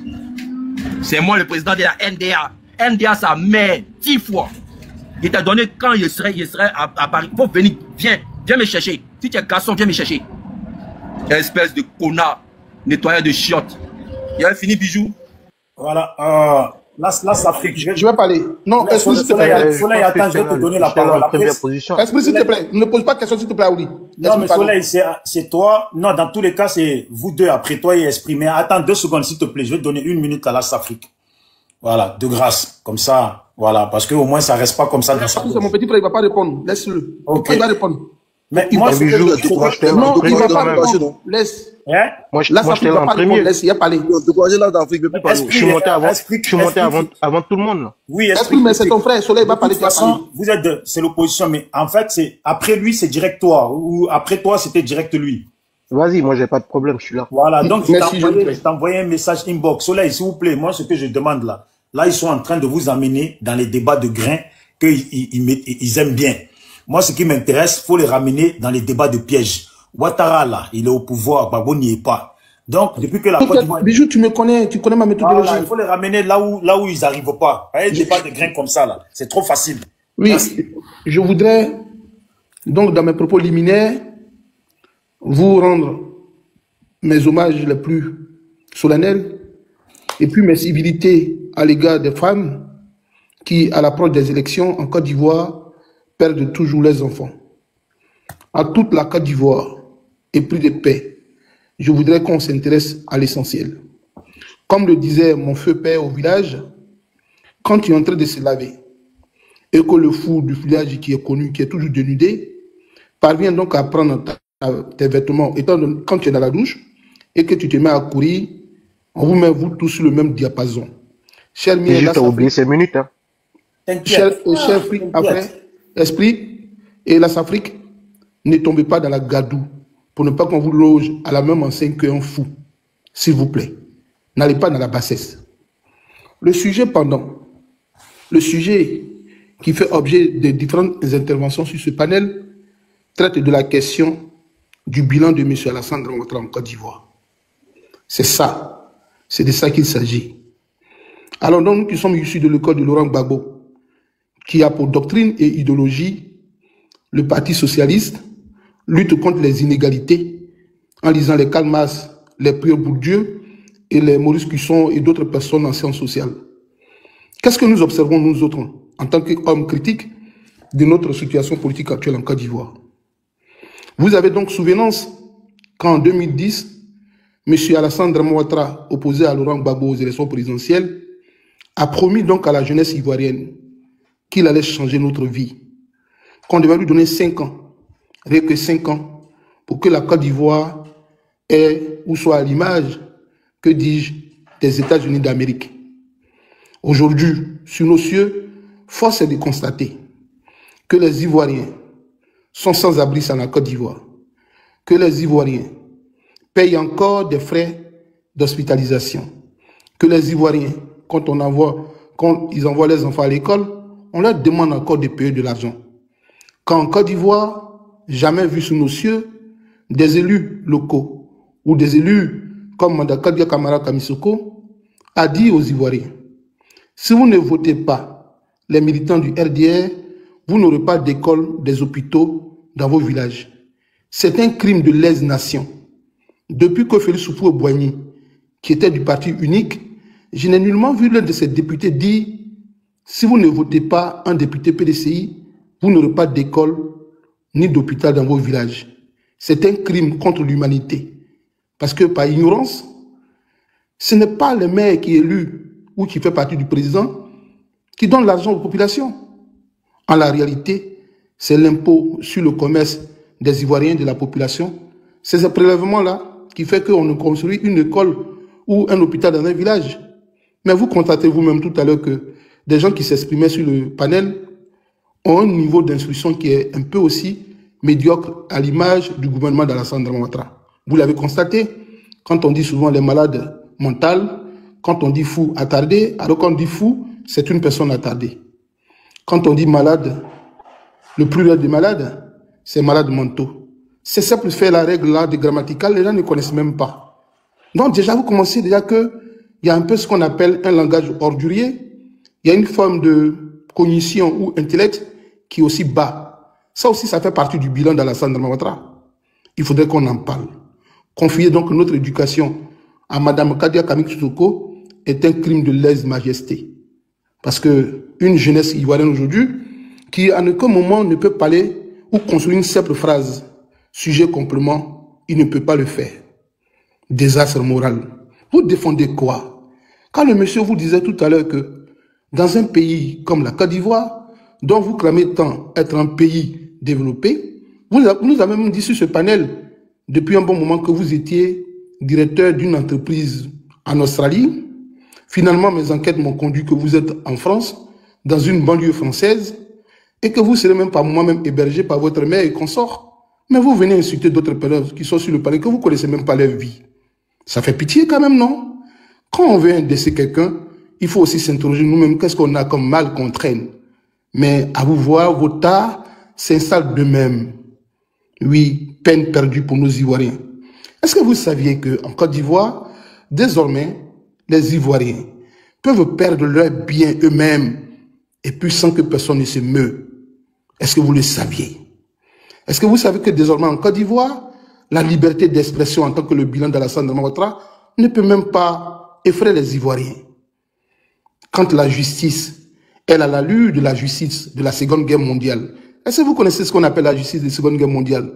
C'est moi le président de la NDA. NDA, sa mère, 10 fois. Il t'a donné quand il serait à Paris. Faut venir, viens me chercher. Si tu es garçon, viens me chercher. Espèce de connard. Nettoyeur de chiottes. Il a fini, Bijou. Voilà. Là, Afrique. Je vais parler. Non, Esprit, s'il te plaît. Soleil, attends, je vais te donner la parole. Esprit, s'il te plaît. Ne pose pas de questions, s'il te plaît, Aouli. Non, mais Soleil, c'est toi. Non, dans tous les cas, c'est vous deux, après toi et Esprit. Mais attends 2 secondes, s'il te plaît. Je vais te donner 1 minute à l'As Afrique. Voilà, de grâce. Comme ça, voilà. Parce que au moins, ça reste pas comme ça dans sa C'est mon petit frère, il va pas répondre. Laisse-le. Ok. Il va répondre. Mais moi, non, il va pas répondre. Laisse. Hein? Moi, je t'ai en premier. Laisse, il a parlé. Je suis monté avant tout le monde, là. Oui, Esprit, mais c'est ton frère, Soleil, il va parler. De toute façon, vous êtes c'est l'opposition, mais en fait, c'est, après lui, c'est direct toi, ou après toi, c'était direct lui. Vas-y, moi, j'ai pas de problème, je suis là. Voilà, donc, je t'ai envoyé un message inbox. Soleil, s'il vous plaît, moi, ce que je demande là, ils sont en train de vous amener dans les débats de grains qu'ils aiment bien. Moi, ce qui m'intéresse, faut les ramener dans les débats de pièges. Ouattara, là, il est au pouvoir, Gbagbo n'y est pas. Donc, depuis que la Côte d'Ivoire... Bijou, tu connais ma méthodologie. Voilà, il faut les ramener là où ils n'arrivent pas. Pas un débat de grains comme ça, là. C'est trop facile. Oui, je voudrais, donc, dans mes propos liminaires, vous rendre mes hommages les plus solennels et puis mes civilités à l'égard des femmes qui, à l'approche des élections en Côte d'Ivoire, perdent toujours les enfants. À toute la Côte d'Ivoire, épris de paix, je voudrais qu'on s'intéresse à l'essentiel. Comme le disait mon feu père au village, quand tu es en train de se laver et que le fou du village qui est connu, qui est toujours dénudé, parvient donc à prendre tes vêtements quand tu es dans la douche et que tu te mets à courir, on vous met vous tous sur le même diapason. Cher mien, juste oublié ces minutes. Hein. Cher esprit et la Afrique, ne tombez pas dans la gadoue pour ne pas qu'on vous loge à la même enseigne qu'un fou. S'il vous plaît, n'allez pas dans la bassesse. Le sujet qui fait objet de différentes interventions sur ce panel traite de la question du bilan de M. Alassane Dramane Ouattara en Côte d'Ivoire. C'est de ça qu'il s'agit. Alors donc, nous qui sommes issus de l'école de Laurent Gbagbo, qui a pour doctrine et idéologie le Parti socialiste, lutte contre les inégalités, en lisant les Karl Marx, les Prieur Bourdieu et les Maurice Cusson et d'autres personnes en sciences sociales. Qu'est-ce que nous observons, nous autres, en tant qu'hommes critiques de notre situation politique actuelle en Côte d'Ivoire? Vous avez donc souvenance qu'en 2010, M. Alassane Dramane Ouattara, opposé à Laurent Gbagbo aux élections présidentielles, a promis donc à la jeunesse ivoirienne qu'il allait changer notre vie, qu'on devait lui donner 5 ans, rien que 5 ans, pour que la Côte d'Ivoire ait ou soit à l'image, que dis-je, des États-Unis d'Amérique. Aujourd'hui, sur nos cieux, force est de constater que les Ivoiriens sont sans abri dans la Côte d'Ivoire, que les Ivoiriens payent encore des frais d'hospitalisation, que les Ivoiriens, quand ils envoient les enfants à l'école, on leur demande encore de payer de l'argent. Qu'en Côte d'Ivoire, jamais vu sous nos cieux, des élus locaux ou des élus comme Mandakadia Kamara Kamisoko a dit aux Ivoiriens, si vous ne votez pas les militants du RDR, vous n'aurez pas d'école, des hôpitaux dans vos villages. C'est un crime de lèse-nation. Depuis que Félix Houphouët-Boigny, qui était du parti unique, je n'ai nullement vu l'un de ces députés dire « Si vous ne votez pas un député PDCI, vous n'aurez pas d'école ni d'hôpital dans vos villages. » C'est un crime contre l'humanité. Parce que par ignorance, ce n'est pas le maire qui est élu ou qui fait partie du président qui donne l'argent aux populations. En la réalité, c'est l'impôt sur le commerce des Ivoiriens, de la population. C'est ce prélèvement-là qui fait qu'on ne construit une école ou un hôpital dans un village. Mais vous constatez vous-même tout à l'heure que des gens qui s'exprimaient sur le panel ont un niveau d'instruction qui est un peu aussi médiocre à l'image du gouvernement d'Alassane Dramane Ouattara. Vous l'avez constaté, quand on dit souvent les malades mentales, quand on dit fou attardé, alors quand on dit fou, c'est une personne attardée. Quand on dit malade, le pluriel des malades, c'est malades mentaux. C'est simple fait la règle là de grammaticale, les gens ne connaissent même pas. Donc déjà, vous commencez déjà que il y a un peu ce qu'on appelle un langage ordurier, il y a une forme de cognition ou intellect qui est aussi bas. Ça aussi, ça fait partie du bilan d'Alassane Dramane Ouattara. Il faudrait qu'on en parle. Confier donc notre éducation à Mme Kadia Kamik-Sissoko est un crime de lèse-majesté. Parce que une jeunesse ivoirienne aujourd'hui, qui à aucun moment ne peut parler ou construire une simple phrase, sujet complément, il ne peut pas le faire. Désastre moral. Vous défendez quoi? Quand le monsieur vous disait tout à l'heure que dans un pays comme la Côte d'Ivoire, dont vous clamez tant être un pays développé, vous nous avez même dit sur ce panel, depuis un bon moment, que vous étiez directeur d'une entreprise en Australie. Finalement, mes enquêtes m'ont conduit que vous êtes en France, dans une banlieue française, et que vous serez même par moi-même hébergé par votre mère et consort. Mais vous venez insulter d'autres personnes qui sont sur le panel, que vous ne connaissez même pas leur vie. Ça fait pitié quand même, non? Quand on veut indexer quelqu'un, il faut aussi s'interroger nous-mêmes, qu'est-ce qu'on a comme mal qu'on traîne? Mais à vous voir, vos tas s'installent d'eux-mêmes. Oui, peine perdue pour nos Ivoiriens. Est-ce que vous saviez qu'en Côte d'Ivoire, désormais, les Ivoiriens peuvent perdre leurs biens eux-mêmes et puis sans que personne ne se meure? Est-ce que vous le saviez? Est-ce que vous savez que désormais en Côte d'Ivoire, la liberté d'expression en tant que le bilan d'Alassane Dramane Ouattara ne peut même pas effrayer les Ivoiriens? Quand la justice Elle a l'allure de la justice de la Seconde Guerre mondiale. Est-ce que vous connaissez ce qu'on appelle la justice de la Seconde Guerre mondiale?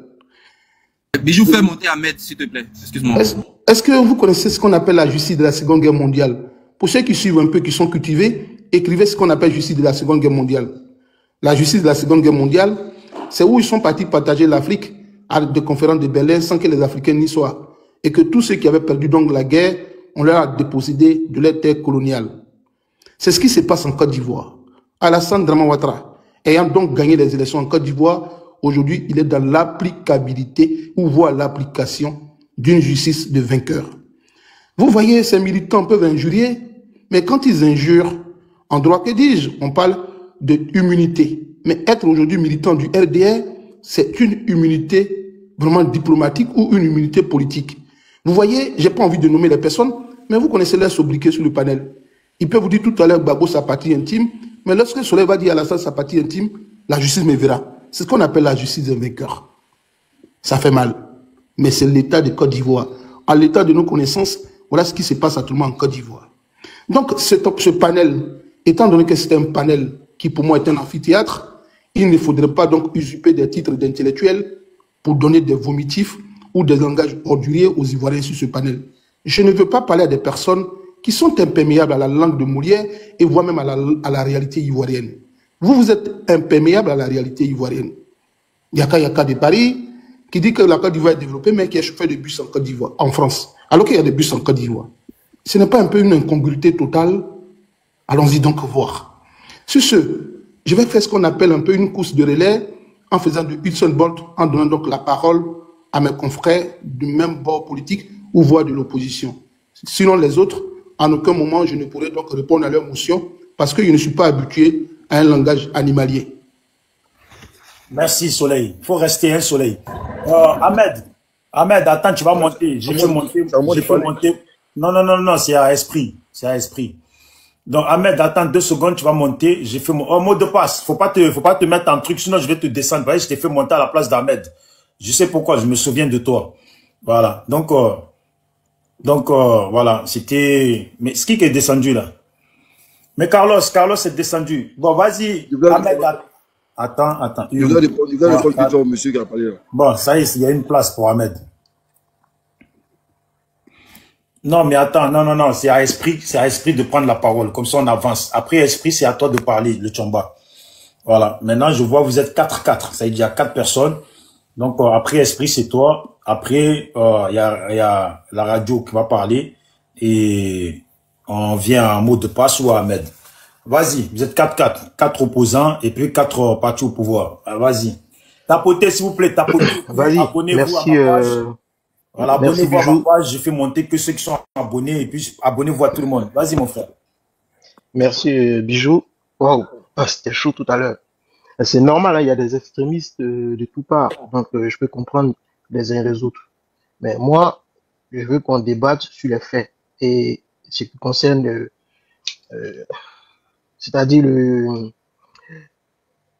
Bijou, fais monter Ahmed, s'il te plaît. Excuse-moi. Est-ce que vous connaissez ce qu'on appelle la justice de la Seconde Guerre mondiale? Pour ceux qui suivent un peu, qui sont cultivés, écrivez ce qu'on appelle justice de la Seconde Guerre mondiale. La justice de la Seconde Guerre mondiale, c'est où ils sont partis partager l'Afrique à des conférences de Berlin sans que les Africains n'y soient. Et que tous ceux qui avaient perdu donc la guerre, on leur a dépossédé de leur terre coloniale. C'est ce qui se passe en Côte d'Ivoire. Alassane Dramane Ouattara, ayant donc gagné les élections en Côte d'Ivoire, aujourd'hui, il est dans l'applicabilité ou voire l'application d'une justice de vainqueur. Vous voyez, ces militants peuvent injurier, mais quand ils injurent, en droit, que dis-je? On parle d'immunité. Mais être aujourd'hui militant du RDR, c'est une immunité vraiment diplomatique ou une immunité politique. Vous voyez, j'ai pas envie de nommer les personnes, mais vous connaissez leur sobriquet sur le panel. Il peut vous dire tout à l'heure Gbagbo sa partie intime, mais lorsque le soleil va dire à Alassane sa partie intime, la justice me verra. C'est ce qu'on appelle la justice des vainqueurs. Ça fait mal. Mais c'est l'état de Côte d'Ivoire. À l'état de nos connaissances, voilà ce qui se passe actuellement en Côte d'Ivoire. Donc, ce panel, étant donné que c'est un panel qui pour moi est un amphithéâtre, il ne faudrait pas donc usurper des titres d'intellectuels pour donner des vomitifs ou des langages orduriers aux Ivoiriens sur ce panel. Je ne veux pas parler à des personnes qui sont imperméables à la langue de Molière et voire même à la réalité ivoirienne. Vous êtes imperméable à la réalité ivoirienne. Yaka de Paris, qui dit que la Côte d'Ivoire est développée, mais qui est chauffeur de bus en Côte d'Ivoire, en France, alors qu'il y a des bus en Côte d'Ivoire. Ce n'est pas un peu une incongruité totale? Allons-y donc voir. Sur ce, je vais faire ce qu'on appelle un peu une course de relais en faisant de Usain Bolt, en donnant donc la parole à mes confrères du même bord politique ou voire de l'opposition. Sinon les autres, en aucun moment je ne pourrai donc répondre à leurs motions parce que je ne suis pas habitué à un langage animalier. Merci Soleil. Il faut rester un Soleil. Ahmed, attends, tu vas monter. Je vais monter. Non, c'est à esprit. C'est à esprit. Donc Ahmed, attends 2 secondes, tu vas monter. J'ai fait mon mot de passe. Faut pas te mettre en truc, sinon je vais te descendre. Vous voyez, je t'ai fait monter à la place d'Ahmed. Je sais pourquoi, je me souviens de toi. Voilà. Donc voilà, c'était... Mais ce qui est descendu là? Mais Carlos est descendu. Bon, vas-y, Ahmed. Attends. Il doit répondre au monsieur qui a parlé là. Bon, ça y est, il y a une place pour Ahmed. Non, mais attends, non, c'est à esprit de prendre la parole. Comme ça, on avance. Après esprit, c'est à toi de parler, le Tchamba. Voilà. Maintenant, je vois, vous êtes 4-4. Ça veut dire, il y a 4 personnes. Donc, après esprit, c'est toi. Après, il y a la radio qui va parler. Et on vient à un mot de passe ou à Ahmed. Vas-y, vous êtes 4-4. 4 opposants et puis 4 partis au pouvoir. Vas-y. Tapotez, s'il vous plaît, tapotez. Vas-y, abonnez-vous à ma page. Voilà, abonnez-vous à ma page. J'ai fait monter que ceux qui sont abonnés et puis abonnez-vous à tout le monde. Vas-y, mon frère. Merci, Bijou. Waouh, c'était chaud tout à l'heure. C'est normal, hein, il y a des extrémistes de tout part. Donc, je peux comprendre les uns et les autres. Mais moi, je veux qu'on débatte sur les faits. Et ce qui concerne, c'est-à-dire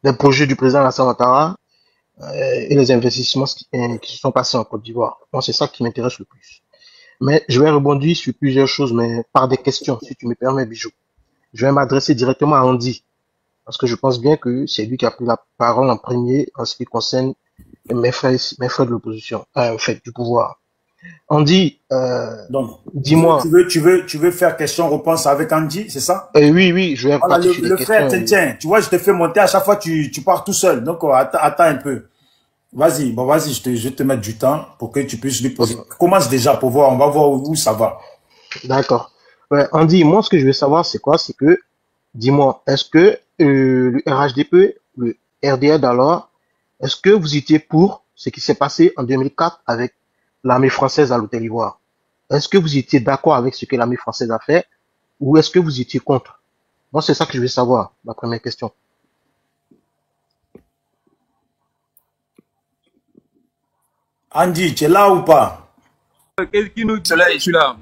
les projets du président Alassane Ouattara et les investissements qui se sont passés en Côte d'Ivoire. Moi, c'est ça qui m'intéresse le plus. Mais je vais rebondir sur plusieurs choses, mais par des questions, si tu me permets, Bijou. Je vais m'adresser directement à Andy. Parce que je pense bien que c'est lui qui a pris la parole en premier en ce qui concerne mes frères de l'opposition, en fait, du pouvoir. Andy, dis-moi. Tu veux faire question-réponse avec Andy, c'est ça? Oui, je vais voilà, le frère, tiens, tu vois, je te fais monter à chaque fois, tu pars tout seul. Donc, attends un peu. Vas-y, je vais te mettre du temps pour que tu puisses lui poser. Commence déjà pour voir, on va voir où ça va. D'accord. Ouais, Andy, moi, ce que je veux savoir, c'est quoi? C'est que, dis-moi, est-ce que le RHDP, le RDR d'alors, est-ce que vous étiez pour ce qui s'est passé en 2004 avec l'armée française à l'Hôtel Ivoire? Est-ce que vous étiez d'accord avec ce que l'armée française a fait ou est-ce que vous étiez contre? Moi, c'est ça que je veux savoir, ma première question. Andy, tu es là ou pas? Je suis là.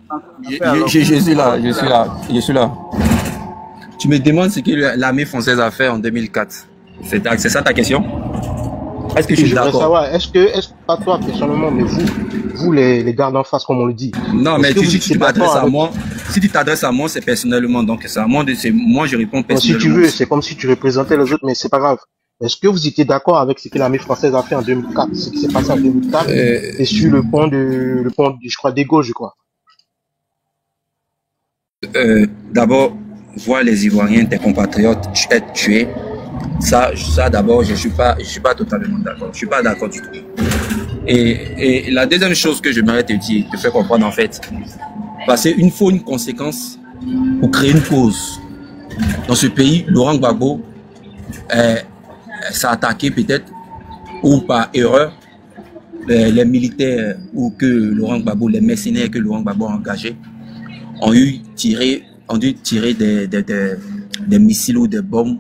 Je suis là. Tu me demandes ce que l'armée française a fait en 2004. C'est ça ta question? Est-ce que je suis d'accord? Savoir, est-ce que pas toi personnellement, mais vous les gardes en face, comme on le dit. Non, mais si tu m'adresses à moi, Si tu t'adresses à moi, c'est personnellement. Donc, c'est à moi, moi, je réponds Bon, personnellement. si tu veux, c'est comme si tu représentais les autres, mais c'est pas grave. Est-ce que vous étiez d'accord avec ce que l'armée française a fait en 2004, ce qui s'est passé en 2004, et sur le pont je crois, des Gaules, je crois. D'abord, voir les Ivoiriens, tes compatriotes, être tués, ça d'abord, je suis pas totalement d'accord. Je suis pas d'accord du tout. Et la deuxième chose que j'aimerais te dire, te faire comprendre en fait, parce qu'il faut une conséquence pour créer une cause. Dans ce pays, Laurent Gbagbo s'est attaqué peut-être, ou par erreur, les militaires ou que Laurent Gbagbo, les mercenaires que Laurent Gbagbo a engagés, ont dû tirer des missiles ou des bombes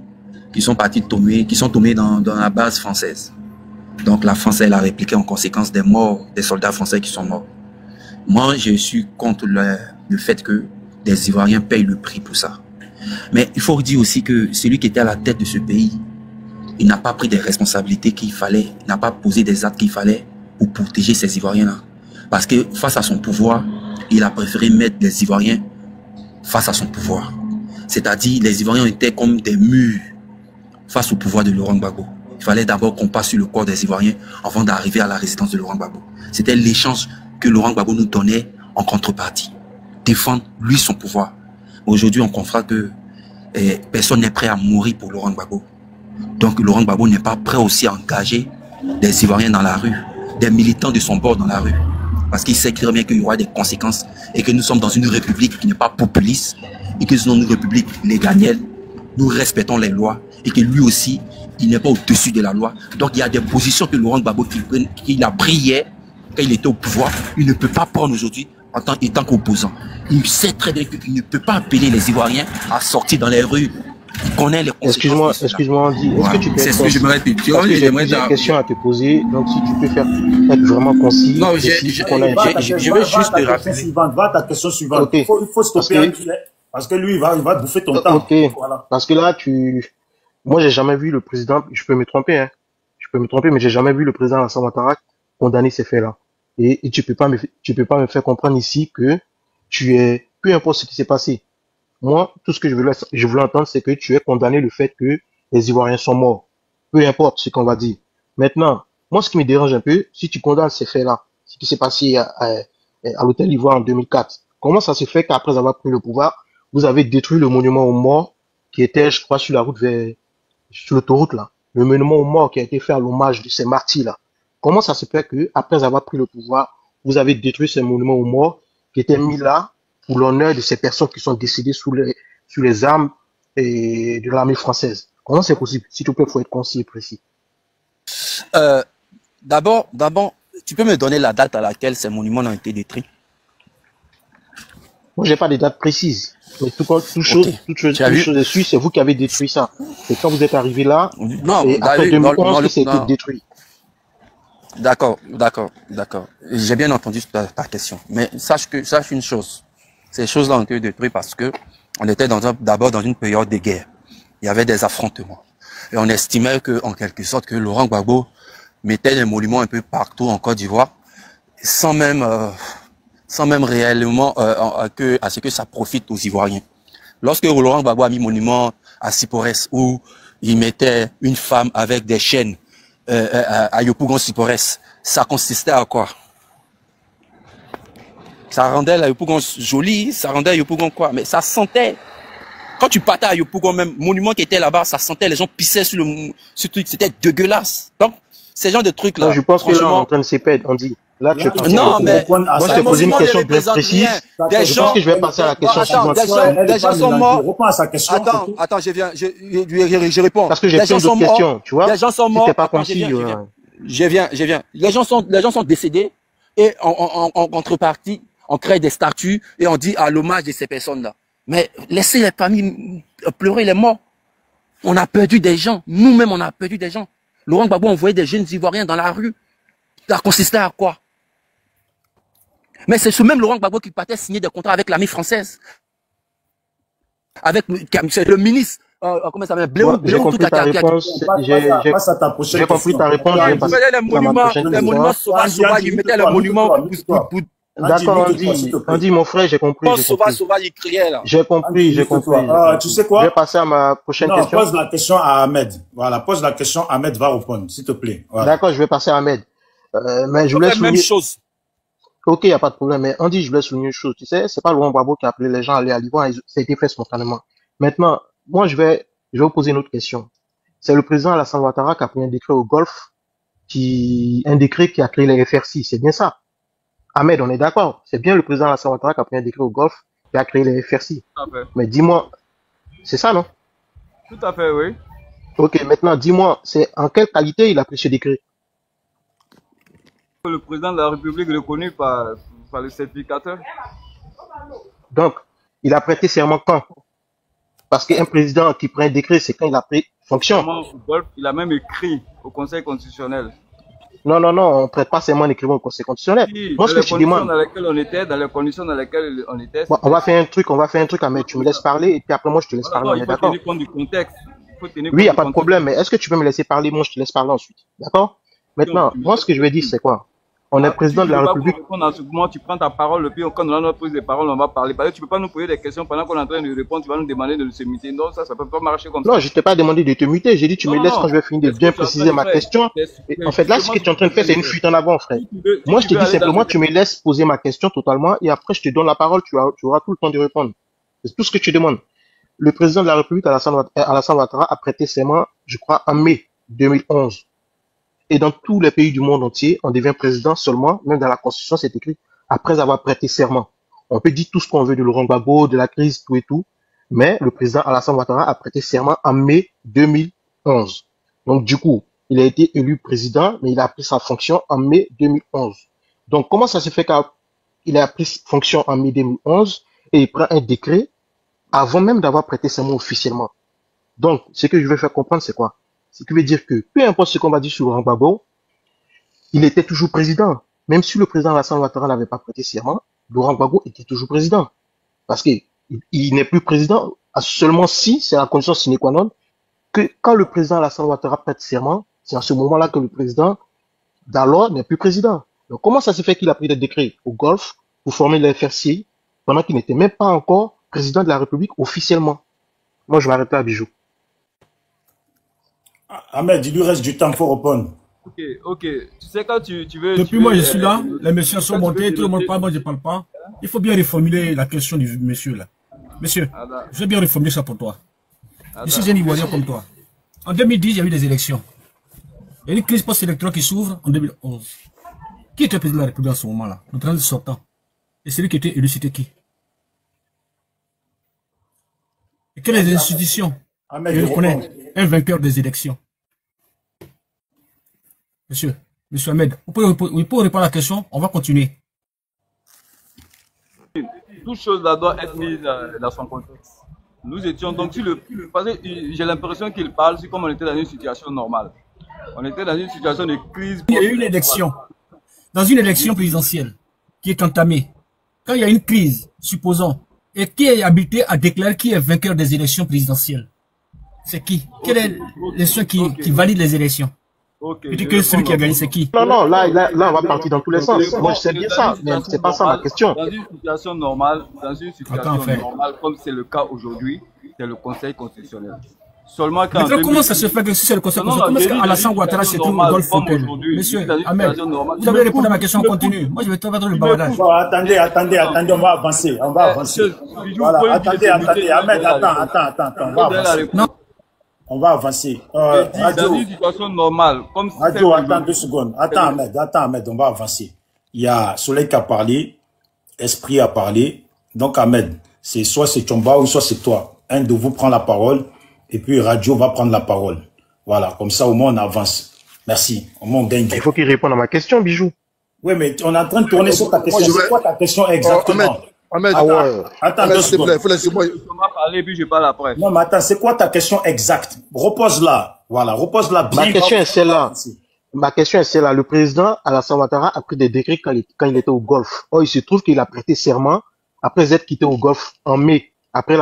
qui sont tombés dans la base française. Donc la France, elle a répliqué en conséquence des morts, des soldats français qui sont morts. Moi, je suis contre le fait que des Ivoiriens payent le prix pour ça. Mais il faut dire aussi que celui qui était à la tête de ce pays, il n'a pas pris des responsabilités qu'il fallait, il n'a pas posé des actes qu'il fallait pour protéger ces Ivoiriens-là. Parce que face à son pouvoir, il a préféré mettre les Ivoiriens face à son pouvoir. C'est-à-dire, les Ivoiriens étaient comme des murs face au pouvoir de Laurent Gbagbo. Il fallait d'abord qu'on passe sur le corps des Ivoiriens avant d'arriver à la résidence de Laurent Gbagbo. C'était l'échange que Laurent Gbagbo nous donnait en contrepartie. Défendre, lui, son pouvoir. Aujourd'hui, on constate que personne n'est prêt à mourir pour Laurent Gbagbo. Donc, Laurent Gbagbo n'est pas prêt aussi à engager des Ivoiriens dans la rue, des militants de son bord dans la rue. Parce qu'il sait très bien qu'il y aura des conséquences et que nous sommes dans une république qui n'est pas populiste et que nous sommes une république légalienne. Nous respectons les lois et que lui aussi, il n'est pas au-dessus de la loi. Donc, il y a des positions que Laurent Gbagbo qu'il a pris hier, quand il était au pouvoir, il ne peut pas prendre aujourd'hui en tant qu'opposant. Il sait très bien qu'il ne peut pas appeler les Ivoiriens à sortir dans les rues. Il connaît les conséquences. Excuse-moi, Andy. Est-ce que tu peux c'est ce que j'aimerais te dire. J'ai une question à te poser. Donc, si tu peux être vraiment concis. Non, je veux juste te rappeler. Va à ta question suivante. Okay. Il faut stopper parce que lui, il va bouffer ton temps. Ok. Voilà. Parce que là, moi, j'ai jamais vu le président, je peux me tromper, hein. Je peux me tromper, mais j'ai jamais vu le président Alassane Ouattara condamner ces faits-là. Et tu peux pas me faire comprendre ici que peu importe ce qui s'est passé. Moi, tout ce que je voulais entendre, c'est que tu es condamné le fait que les Ivoiriens sont morts. Peu importe ce qu'on va dire. Maintenant, moi, ce qui me dérange un peu, si tu condamnes ces faits-là, ce qui s'est passé à l'hôtel Ivoire en 2004, comment ça se fait qu'après avoir pris le pouvoir, vous avez détruit le monument aux morts qui était, je crois, sur la route sur l'autoroute, là. Le monument aux morts qui a été fait à l'hommage de ces martyrs-là. Comment ça se fait que, après avoir pris le pouvoir, vous avez détruit ces monuments aux morts qui étaient mis là pour l'honneur de ces personnes qui sont décédées sous les armes de l'armée française? Comment c'est possible? S'il te plaît, il faut être concis et précis. D'abord, tu peux me donner la date à laquelle ces monuments ont été détruits? Moi, j'ai pas de date précise. Mais toute chose dessus, c'est vous qui avez détruit ça. Et quand vous êtes arrivé là, et après 2011, ça a été détruit. D'accord. J'ai bien entendu ta question. Mais sache une chose. Ces choses-là ont été détruites parce que on était d'abord dans une période de guerre. Il y avait des affrontements. Et on estimait en quelque sorte que Laurent Gbagbo mettait des monuments un peu partout en Côte d'Ivoire, sans même réellement à ce que ça profite aux Ivoiriens. Lorsque Laurent Gbagbo a mis monument à Siporès, où il mettait une femme avec des chaînes à Yopougon Siporès, ça consistait à quoi? Ça rendait la Yopougon jolie, ça rendait Yopougon quoi? Mais ça sentait. Quand tu partais à Yopougon, même monument qui était là-bas, ça sentait, les gens pissaient sur ce truc, c'était dégueulasse. Donc, ces genres de trucs-là. Je pense que là, on est en train de se perdre, on dit. Là, tu es non, mais moi, je t'ai posé une question bien précise. Je pense que je vais passer à la question suivante. Des gens sont morts. Attends, je réponds. Parce que j'ai plein d'autres questions, tu vois. Les gens sont morts. Si t'es pas concis, je viens. Les gens sont décédés et en contrepartie, on crée des statues et on dit à l'hommage de ces personnes-là. Mais laissez les familles pleurer les morts. On a perdu des gens. Nous-mêmes, on a perdu des gens. Laurent Gbagbo envoyait des jeunes Ivoiriens dans la rue. Ça consistait à quoi? Mais c'est ce même Laurent Gbagbo qui partait signer des contrats avec l'armée française. Avec le ministre, comment ça s'appelle? J'ai compris ta réponse. J'ai compris ta réponse. Les monuments sauvages, ils mettaient les monuments D'accord, mute-toi, s'il te plaît. Andy, mon frère, j'ai compris, Quand j'ai compris. sauvage, il criait là. J'ai compris, j'ai compris. Tu sais Je vais quoi? passer à ma prochaine Non, question. pose la question à Ahmed. Voilà, pose la question, Ahmed va répondre, s'il te plaît. Voilà. D'accord, je vais passer à Ahmed. Mais je On voulais fait la même souligner... chose. Ok, il n'y a pas de problème. Mais Andy, je voulais souligner une chose. Tu sais, c'est pas Laurent Gbagbo qui a appelé les gens à aller à l'Ivoire. Ça a été fait spontanément. Maintenant, moi, je vais vous poser une autre question. C'est le président Alassane Ouattara qui a pris un décret au Golfe, un décret qui a créé les FRC. C'est bien ça. Ahmed, on est d'accord. C'est bien le président Alassane Ouattara qui a pris un décret au Golfe qui a créé les FRC. Tout à fait. Mais dis-moi, c'est ça, non? Tout à fait, oui. Ok, maintenant, dis-moi, c'est en quelle qualité il a pris ce décret? Le président de la République reconnu par le certificateur. Donc, il a prêté serment quand? Parce qu'un président qui prend un décret, c'est quand il a pris fonction. Il a même écrit au Conseil constitutionnel. Non, on ne prête pas serment en écrivant au Conseil constitutionnel. Si, Moi, ce que je te demande, dans les conditions dans lesquelles on était. on va faire un truc, Ahmed. Tu me laisses parler et puis après, moi, je te laisse parler. On est d'accord? Il faut tenir compte du contexte. Oui, il n'y a pas de problème, mais est-ce que tu peux me laisser parler? Moi, je te laisse parler ensuite. D'accord? Maintenant, moi, ce que je vais dire, c'est quoi? On est président de la République. Tu prends ta parole, puis quand on a notre prise de parole, on va parler. Parce que tu ne peux pas nous poser des questions pendant qu'on est en train de répondre, tu vas nous demander de se muter. Non, ça ne peut pas marcher comme ça. Non, je ne t'ai pas demandé de te muter. J'ai dit, tu me laisses quand je vais finir de bien préciser ma question. Et en fait, là, ce que tu es en train de faire, c'est une fuite en avant, frère. Moi, je te dis simplement, tu me laisses poser ma question totalement et après, je te donne la parole, tu auras tout le temps de répondre. C'est tout ce que tu demandes. Le président de la République, Alassane Ouattara, a prêté serment, je crois, en mai 2011. Et dans tous les pays du monde entier, on devient président seulement, même dans la Constitution, c'est écrit, après avoir prêté serment. On peut dire tout ce qu'on veut de Laurent Gbagbo, de la crise, tout et tout, mais le président Alassane Ouattara a prêté serment en mai 2011. Donc du coup, il a été élu président, mais il a pris sa fonction en mai 2011. Donc comment ça se fait qu'il a pris fonction en mai 2011 et il prend un décret avant même d'avoir prêté serment officiellement? Donc, ce que je veux faire comprendre, c'est quoi? Ce qui veut dire que, peu importe ce qu'on va dire sur Laurent Gbagbo, il était toujours président. Même si le président Alassane Ouattara n'avait pas prêté serment, Laurent Gbagbo était toujours président. Parce que il n'est plus président seulement si, c'est la condition sine qua non, que quand le président Alassane Ouattara prête serment, c'est à ce moment-là que le président d'alors n'est plus président. Donc comment ça se fait qu'il a pris des décrets au Golfe pour former le FRC pendant qu'il n'était même pas encore président de la République officiellement? Moi, je m'arrête là, Bijou. Ahmed, il lui reste du temps pour répondre. Ok. Tu sais, quand tu veux... Depuis moi, je suis là, les messieurs sont montés, tout le monde parle, moi je ne parle pas. Il faut bien reformuler la question du monsieur là. Monsieur, je vais bien reformuler ça pour toi. Je suis un Ivoirien comme toi. En 2010, il y a eu des élections. Il y a une crise post-électorale qui s'ouvre en 2011. Qui était président de la République en ce moment-là? Le président sortant. Et celui qui était élu, c'était qui? Et quelles institutions il reconnaît un vainqueur des élections? Monsieur Ahmed, vous pouvez répondre à la question, on va continuer. Toute chose là doit être mise dans son contexte. Nous étions donc sur parce que j'ai l'impression qu'il parle comme on était dans une situation normale. On était dans une situation de crise. Il y a eu une élection. Dans une élection présidentielle qui est entamée, quand il y a une crise, supposons, et qui est habilité à déclarer qui est vainqueur des élections présidentielles? C'est qui? Quelle est l'élection qui valide les élections? Tu dis que celui qui a gagné, c'est qui? Non, là, on va partir dans tous les sens. Moi, je sais bien ça, mais c'est pas ça ma question. Dans une situation normale, comme c'est le cas aujourd'hui, c'est le Conseil constitutionnel. Seulement quand... Maintenant, comment ça se fait que si c'est le Conseil constitutionnel, comment est-ce qu'Alassane Ouattara s'est trouvé au Golfe Fontaine? Monsieur Ahmed, vous avez répondu à ma question, on continue. Moi, je vais te mettre le bavardage. Attendez, on va avancer. Voilà, attendez, Ahmed, attends. On va avancer. Dans une situation normale, comme si Radio, attends 2 secondes. Attends, Ahmed, on va avancer. Il y a Soleil qui a parlé, Esprit a parlé. Donc, Ahmed, c'est soit c'est Chomba ou soit c'est toi. Un de vous prend la parole et puis Radio va prendre la parole. Voilà, comme ça, au moins, on avance. Merci. Au moins, on gagne. Il faut qu'il réponde à ma question, Bijou. Oui, mais on est en train de tourner sur ta question. C'est quoi ta question exactement? Ahmed, attends 2 secondes. Laissez-moi parler, puis je parle après. Non, mais attends, c'est quoi ta question exacte? Repose-la. Voilà, repose-la bien. Ma question est celle-là. Le président Alassane Ouattara a pris des décrets quand il était au Golfe. Or, il se trouve qu'il a prêté serment après être quitté au Golfe en mai, après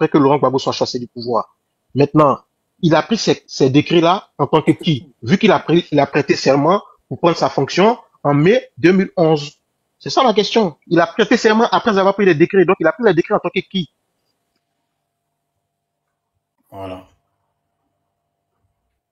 que Laurent Gbagbo soit chassé du pouvoir. Maintenant, il a pris ces décrets-là en tant que qui? Vu qu'il a prêté serment pour prendre sa fonction en mai 2011. C'est ça la question. Il a prêté serment après avoir pris les décrets. Donc, il a pris les décrets en tant que qui? Voilà.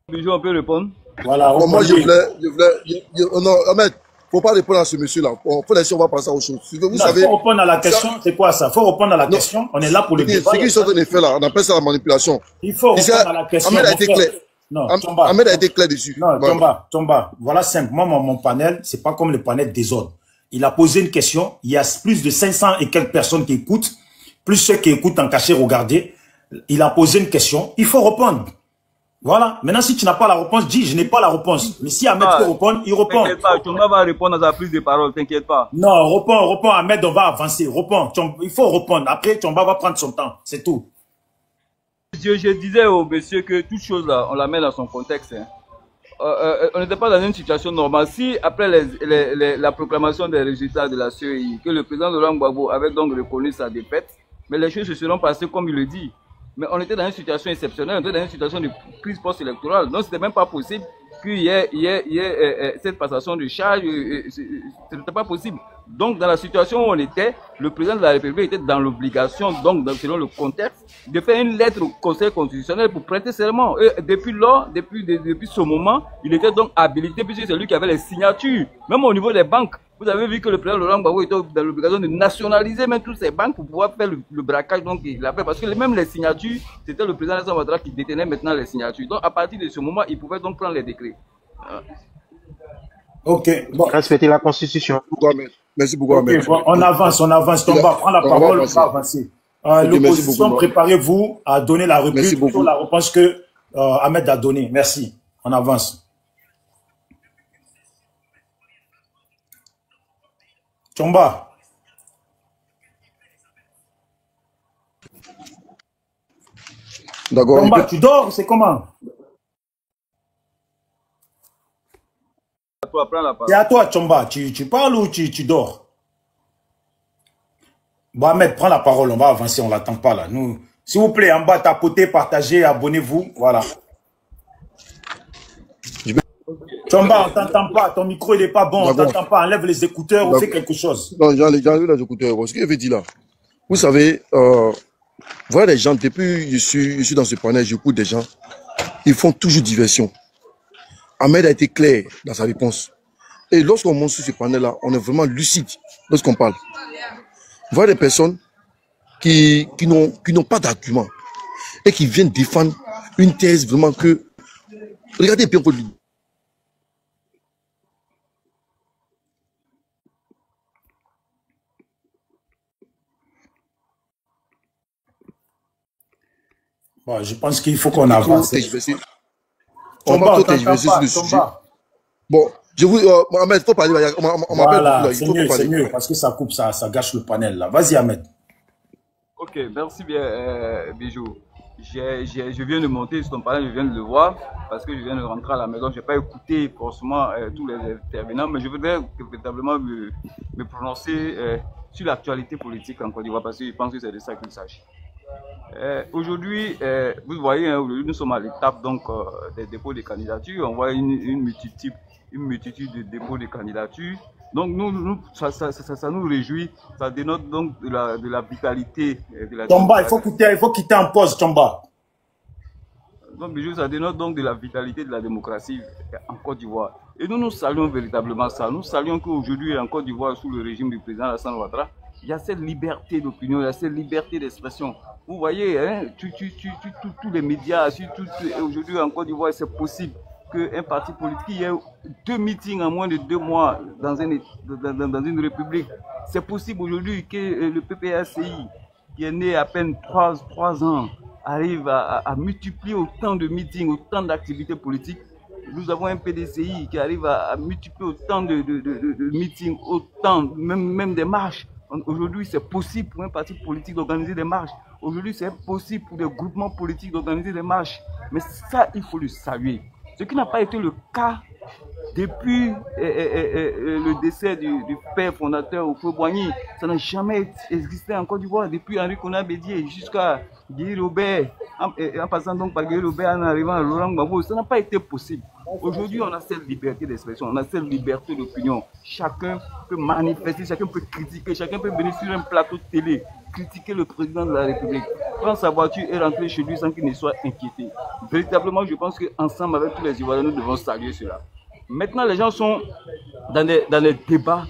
Bijou, on peut répondre? Voilà. Bon, moi, je voulais, non, Ahmed, faut pas répondre à ce monsieur-là. On peut laisser, on va passer à autre chose. Vous savez. Faut répondre à la question. C'est quoi ça? Faut répondre à la question. On est là pour le débat. Ce qu'ils sont en train de faire là, on appelle ça la manipulation. Il faut répondre à la question. Ahmed a été clair. Non, Ahmed a été clair dessus. Non, Tomba. Voilà simple. Moi, mon panel, c'est pas comme le panel des autres. Il a posé une question. Il y a plus de 500 et quelques personnes qui écoutent. Plus ceux qui écoutent en cachet, regardez. Il a posé une question. Il faut répondre. Voilà. Maintenant, si tu n'as pas la réponse, dis, je n'ai pas la réponse. Mais si Ahmed peut répondre, il répond. T'inquiète pas, Tomba va répondre à sa prise de parole, t'inquiète pas. Non, réponds, Ahmed, on va avancer. Réponds. Il faut répondre. Après, Tomba va prendre son temps. C'est tout. Je disais au monsieur que toute chose là, on la met dans son contexte. Hein. On n'était pas dans une situation normale. Si après la proclamation des résultats de la CEI, que le président Laurent Gbagbo avait donc reconnu sa défaite, mais les choses se seront passées comme il le dit. Mais on était dans une situation exceptionnelle, on était dans une situation de crise post-électorale. Donc c'était même pas possible qu'il y ait cette passation de charge. Ce n'était pas possible. Donc dans la situation où on était, le président de la République était dans l'obligation, donc selon le contexte, de faire une lettre au Conseil constitutionnel pour prêter serment. Et depuis ce moment, il était donc habilité, puisque c'est lui qui avait les signatures. Même au niveau des banques, vous avez vu que le président Laurent Gbagbo était dans l'obligation de nationaliser même toutes ces banques pour pouvoir faire le braquage. Donc il a fait, parce que même les signatures, c'était le président Alassane Ouattara qui détenait maintenant les signatures. Donc à partir de ce moment, il pouvait donc prendre les décrets. Ok. Bon. Respecter la Constitution. Merci beaucoup, Ahmed. Bon, on avance. Tomba, prends la parole, on va avancer. L'opposition, préparez-vous à donner la réponse sur la réponse que Ahmed a donnée. Merci. On avance. Tomba. D'accord. Tomba, tu dors, c'est comment? C'est à toi, Tomba. Tu parles ou tu dors? Bon, Ahmed, prends la parole. On va avancer. On ne l'attend pas là. Nous, s'il vous plaît, en bas, tapotez, partagez, abonnez-vous. Voilà. Tomba, on ne t'entend pas. Ton micro, il n'est pas bon. On ne t'entend pas. Enlève les écouteurs ou fais quelque chose. Non, j'enlève les écouteurs. Ce qu'il veut dire là. Vous savez, voilà les gens, depuis je suis dans ce panel, j'écoute des gens. Ils font toujours diversion. Ahmed a été clair dans sa réponse. Et lorsqu'on monte sur ce panel-là, on est vraiment lucide lorsqu'on parle. Voilà des personnes qui n'ont pas d'argument et qui viennent défendre une thèse vraiment que... Regardez bien pour lui. Bon, je pense qu'il faut qu'on avance. Bon, je vous... Ahmed, il faut parler. Voilà, c'est mieux, parce que ça coupe, ça gâche le panel. Là. Vas-y, Ahmed. Ok, merci bien, Bijou. Je viens de monter sur ton panel, je viens de le voir, parce que je viens de rentrer à la maison. Je n'ai pas écouté forcément tous les intervenants, mais je voudrais véritablement me prononcer sur l'actualité politique en Côte d'Ivoire, parce que je pense que c'est de ça qu'il s'agit. Aujourd'hui, vous voyez, hein, aujourd'hui nous sommes à l'étape donc des dépôts de candidatures. On voit une multitude de dépôts de candidatures. Donc ça nous réjouit, ça dénote donc de la vitalité de la Tomba, il faut quitter en pause, Tomba. Donc Bijou, ça dénote donc de la vitalité de la démocratie en Côte d'Ivoire. Et nous saluons véritablement ça. Nous saluons qu'aujourd'hui en Côte d'Ivoire, sous le régime du président Alassane Ouattara, il y a cette liberté d'opinion, il y a cette liberté d'expression. Vous voyez, hein, tous les médias, aujourd'hui en Côte d'Ivoire, c'est possible qu'un parti politique ait 2 meetings en moins de 2 mois dans une république. C'est possible aujourd'hui que le PPACI, qui est né à peine 3 ans, arrive à multiplier autant de meetings, autant d'activités politiques. Nous avons un PDCI qui arrive à multiplier autant de meetings, autant, même des marches. Aujourd'hui, c'est possible pour un parti politique d'organiser des marches. Aujourd'hui, c'est possible pour des groupements politiques d'organiser des marches. Mais ça, il faut le saluer. Ce qui n'a pas été le cas depuis le décès du père fondateur Houphouët-Boigny, ça n'a jamais existé en Côte d'Ivoire, depuis Henri Konan Bédié jusqu'à Guy Robert, en passant donc par Guy Robert, en arrivant à Laurent Gbagbo, ça n'a pas été possible. Aujourd'hui, on a cette liberté d'expression, on a cette liberté d'opinion. Chacun peut manifester, chacun peut critiquer, chacun peut venir sur un plateau de télé, critiquer le président de la République, prendre sa voiture et rentrer chez lui sans qu'il ne soit inquiété. Véritablement, je pense qu'ensemble avec tous les Ivoiriens, nous devons saluer cela. Maintenant, les gens sont dans les débats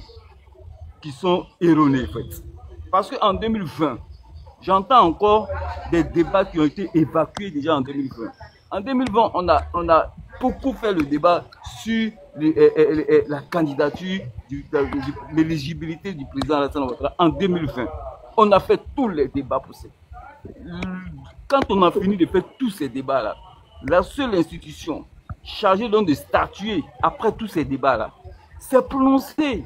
qui sont erronés, en fait. Parce qu'en 2020, j'entends encore des débats qui ont été évacués déjà en 2020. En 2020, on a beaucoup fait le débat sur la candidature, l'éligibilité du président Alassane Ouattara en 2020. On a fait tous les débats possibles. Quand on a fini de faire tous ces débats-là, la seule institution chargée donc de statuer après tous ces débats-là, c'est prononcé.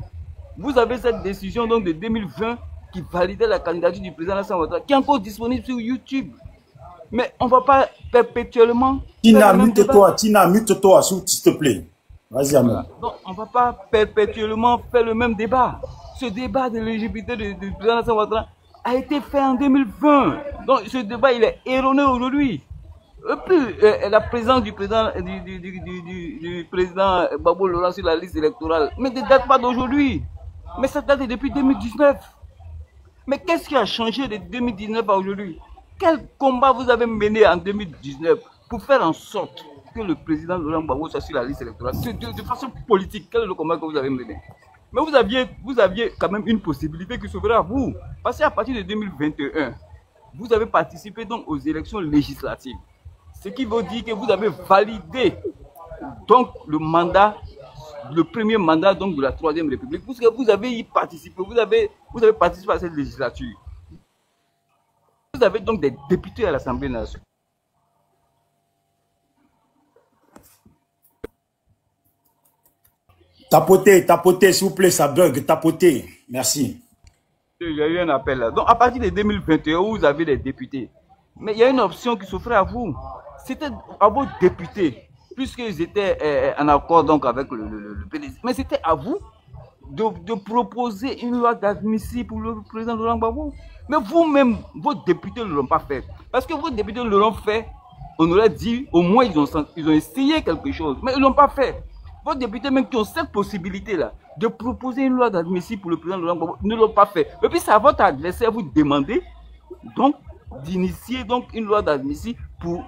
Vous avez cette décision donc de 2020 qui validait la candidature du président Alassane Ouattara, qui est encore disponible sur YouTube. Mais on ne va pas perpétuellement... Tina, mute-toi, s'il te plaît. Vas-y, Amel. Donc, on ne va pas perpétuellement faire le même débat. Ce débat de l'éligibilité du président Alassane Ouattara a été fait en 2020. Donc, ce débat, il est erroné aujourd'hui. Et puis, la présence du président, du président Gbagbo Laurent sur la liste électorale, mais ne date pas d'aujourd'hui. Mais ça date depuis 2019. Mais qu'est-ce qui a changé de 2019 à aujourd'hui? Quel combat vous avez mené en 2019 pour faire en sorte que le président Laurent Gbagbo soit sur la liste électorale? De façon politique, quel est le combat que vous avez mené? Mais vous aviez quand même une possibilité qui s'ouvrait à vous. Parce qu'à partir de 2021, vous avez participé donc aux élections législatives. Ce qui veut dire que vous avez validé donc le premier mandat donc de la Troisième République. Parce que vous avez y participé, vous avez participé à cette législature. Vous avez donc des députés à l'Assemblée nationale. Tapotez, s'il vous plaît, ça bug, tapotez. Merci. Il y a eu un appel là. Donc, à partir de 2021, vous avez des députés. Mais il y a une option qui s'offrait à vous. C'était à vos députés, puisqu'ils étaient en accord donc avec le PDC. Mais c'était à vous de proposer une loi d'admissible pour le président Laurent Gbagbo. Mais vous-même, vos députés ne l'ont pas fait. Parce que vos députés ne l'ont fait, on aurait dit, au moins ils ont essayé quelque chose. Mais ils ne l'ont pas fait. Vos députés même qui ont cette possibilité-là de proposer une loi d'admissible pour le président Laurent Gbagbo ne l'ont pas fait. Et puis c'est à votre adversaire vous demander donc d'initier donc une loi d'admissible pour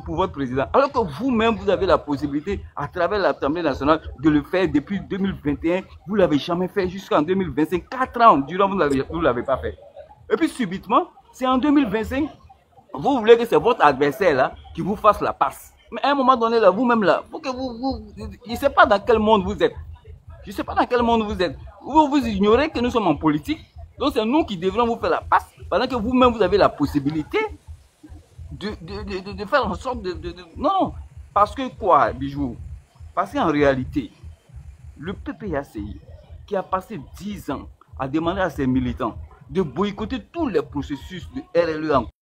votre président. Alors que vous-même, vous avez la possibilité, à travers l'Assemblée nationale, de le faire depuis 2021. Vous ne l'avez jamais fait jusqu'en 2025. 4 ans durant, vous ne l'avez pas fait. Et puis subitement, c'est en 2025, vous voulez que c'est votre adversaire là qui vous fasse la passe. Mais à un moment donné, là, vous-même là, faut que je ne sais pas dans quel monde vous êtes. Je ne sais pas dans quel monde vous êtes. Vous ignorez que nous sommes en politique. Donc c'est nous qui devrons vous faire la passe, pendant que vous-même vous avez la possibilité de faire en sorte Non, parce que quoi, Bijou? Parce qu'en réalité, le PPACI, qui a passé 10 ans à demander à ses militants de boycotter tous les processus de RLE en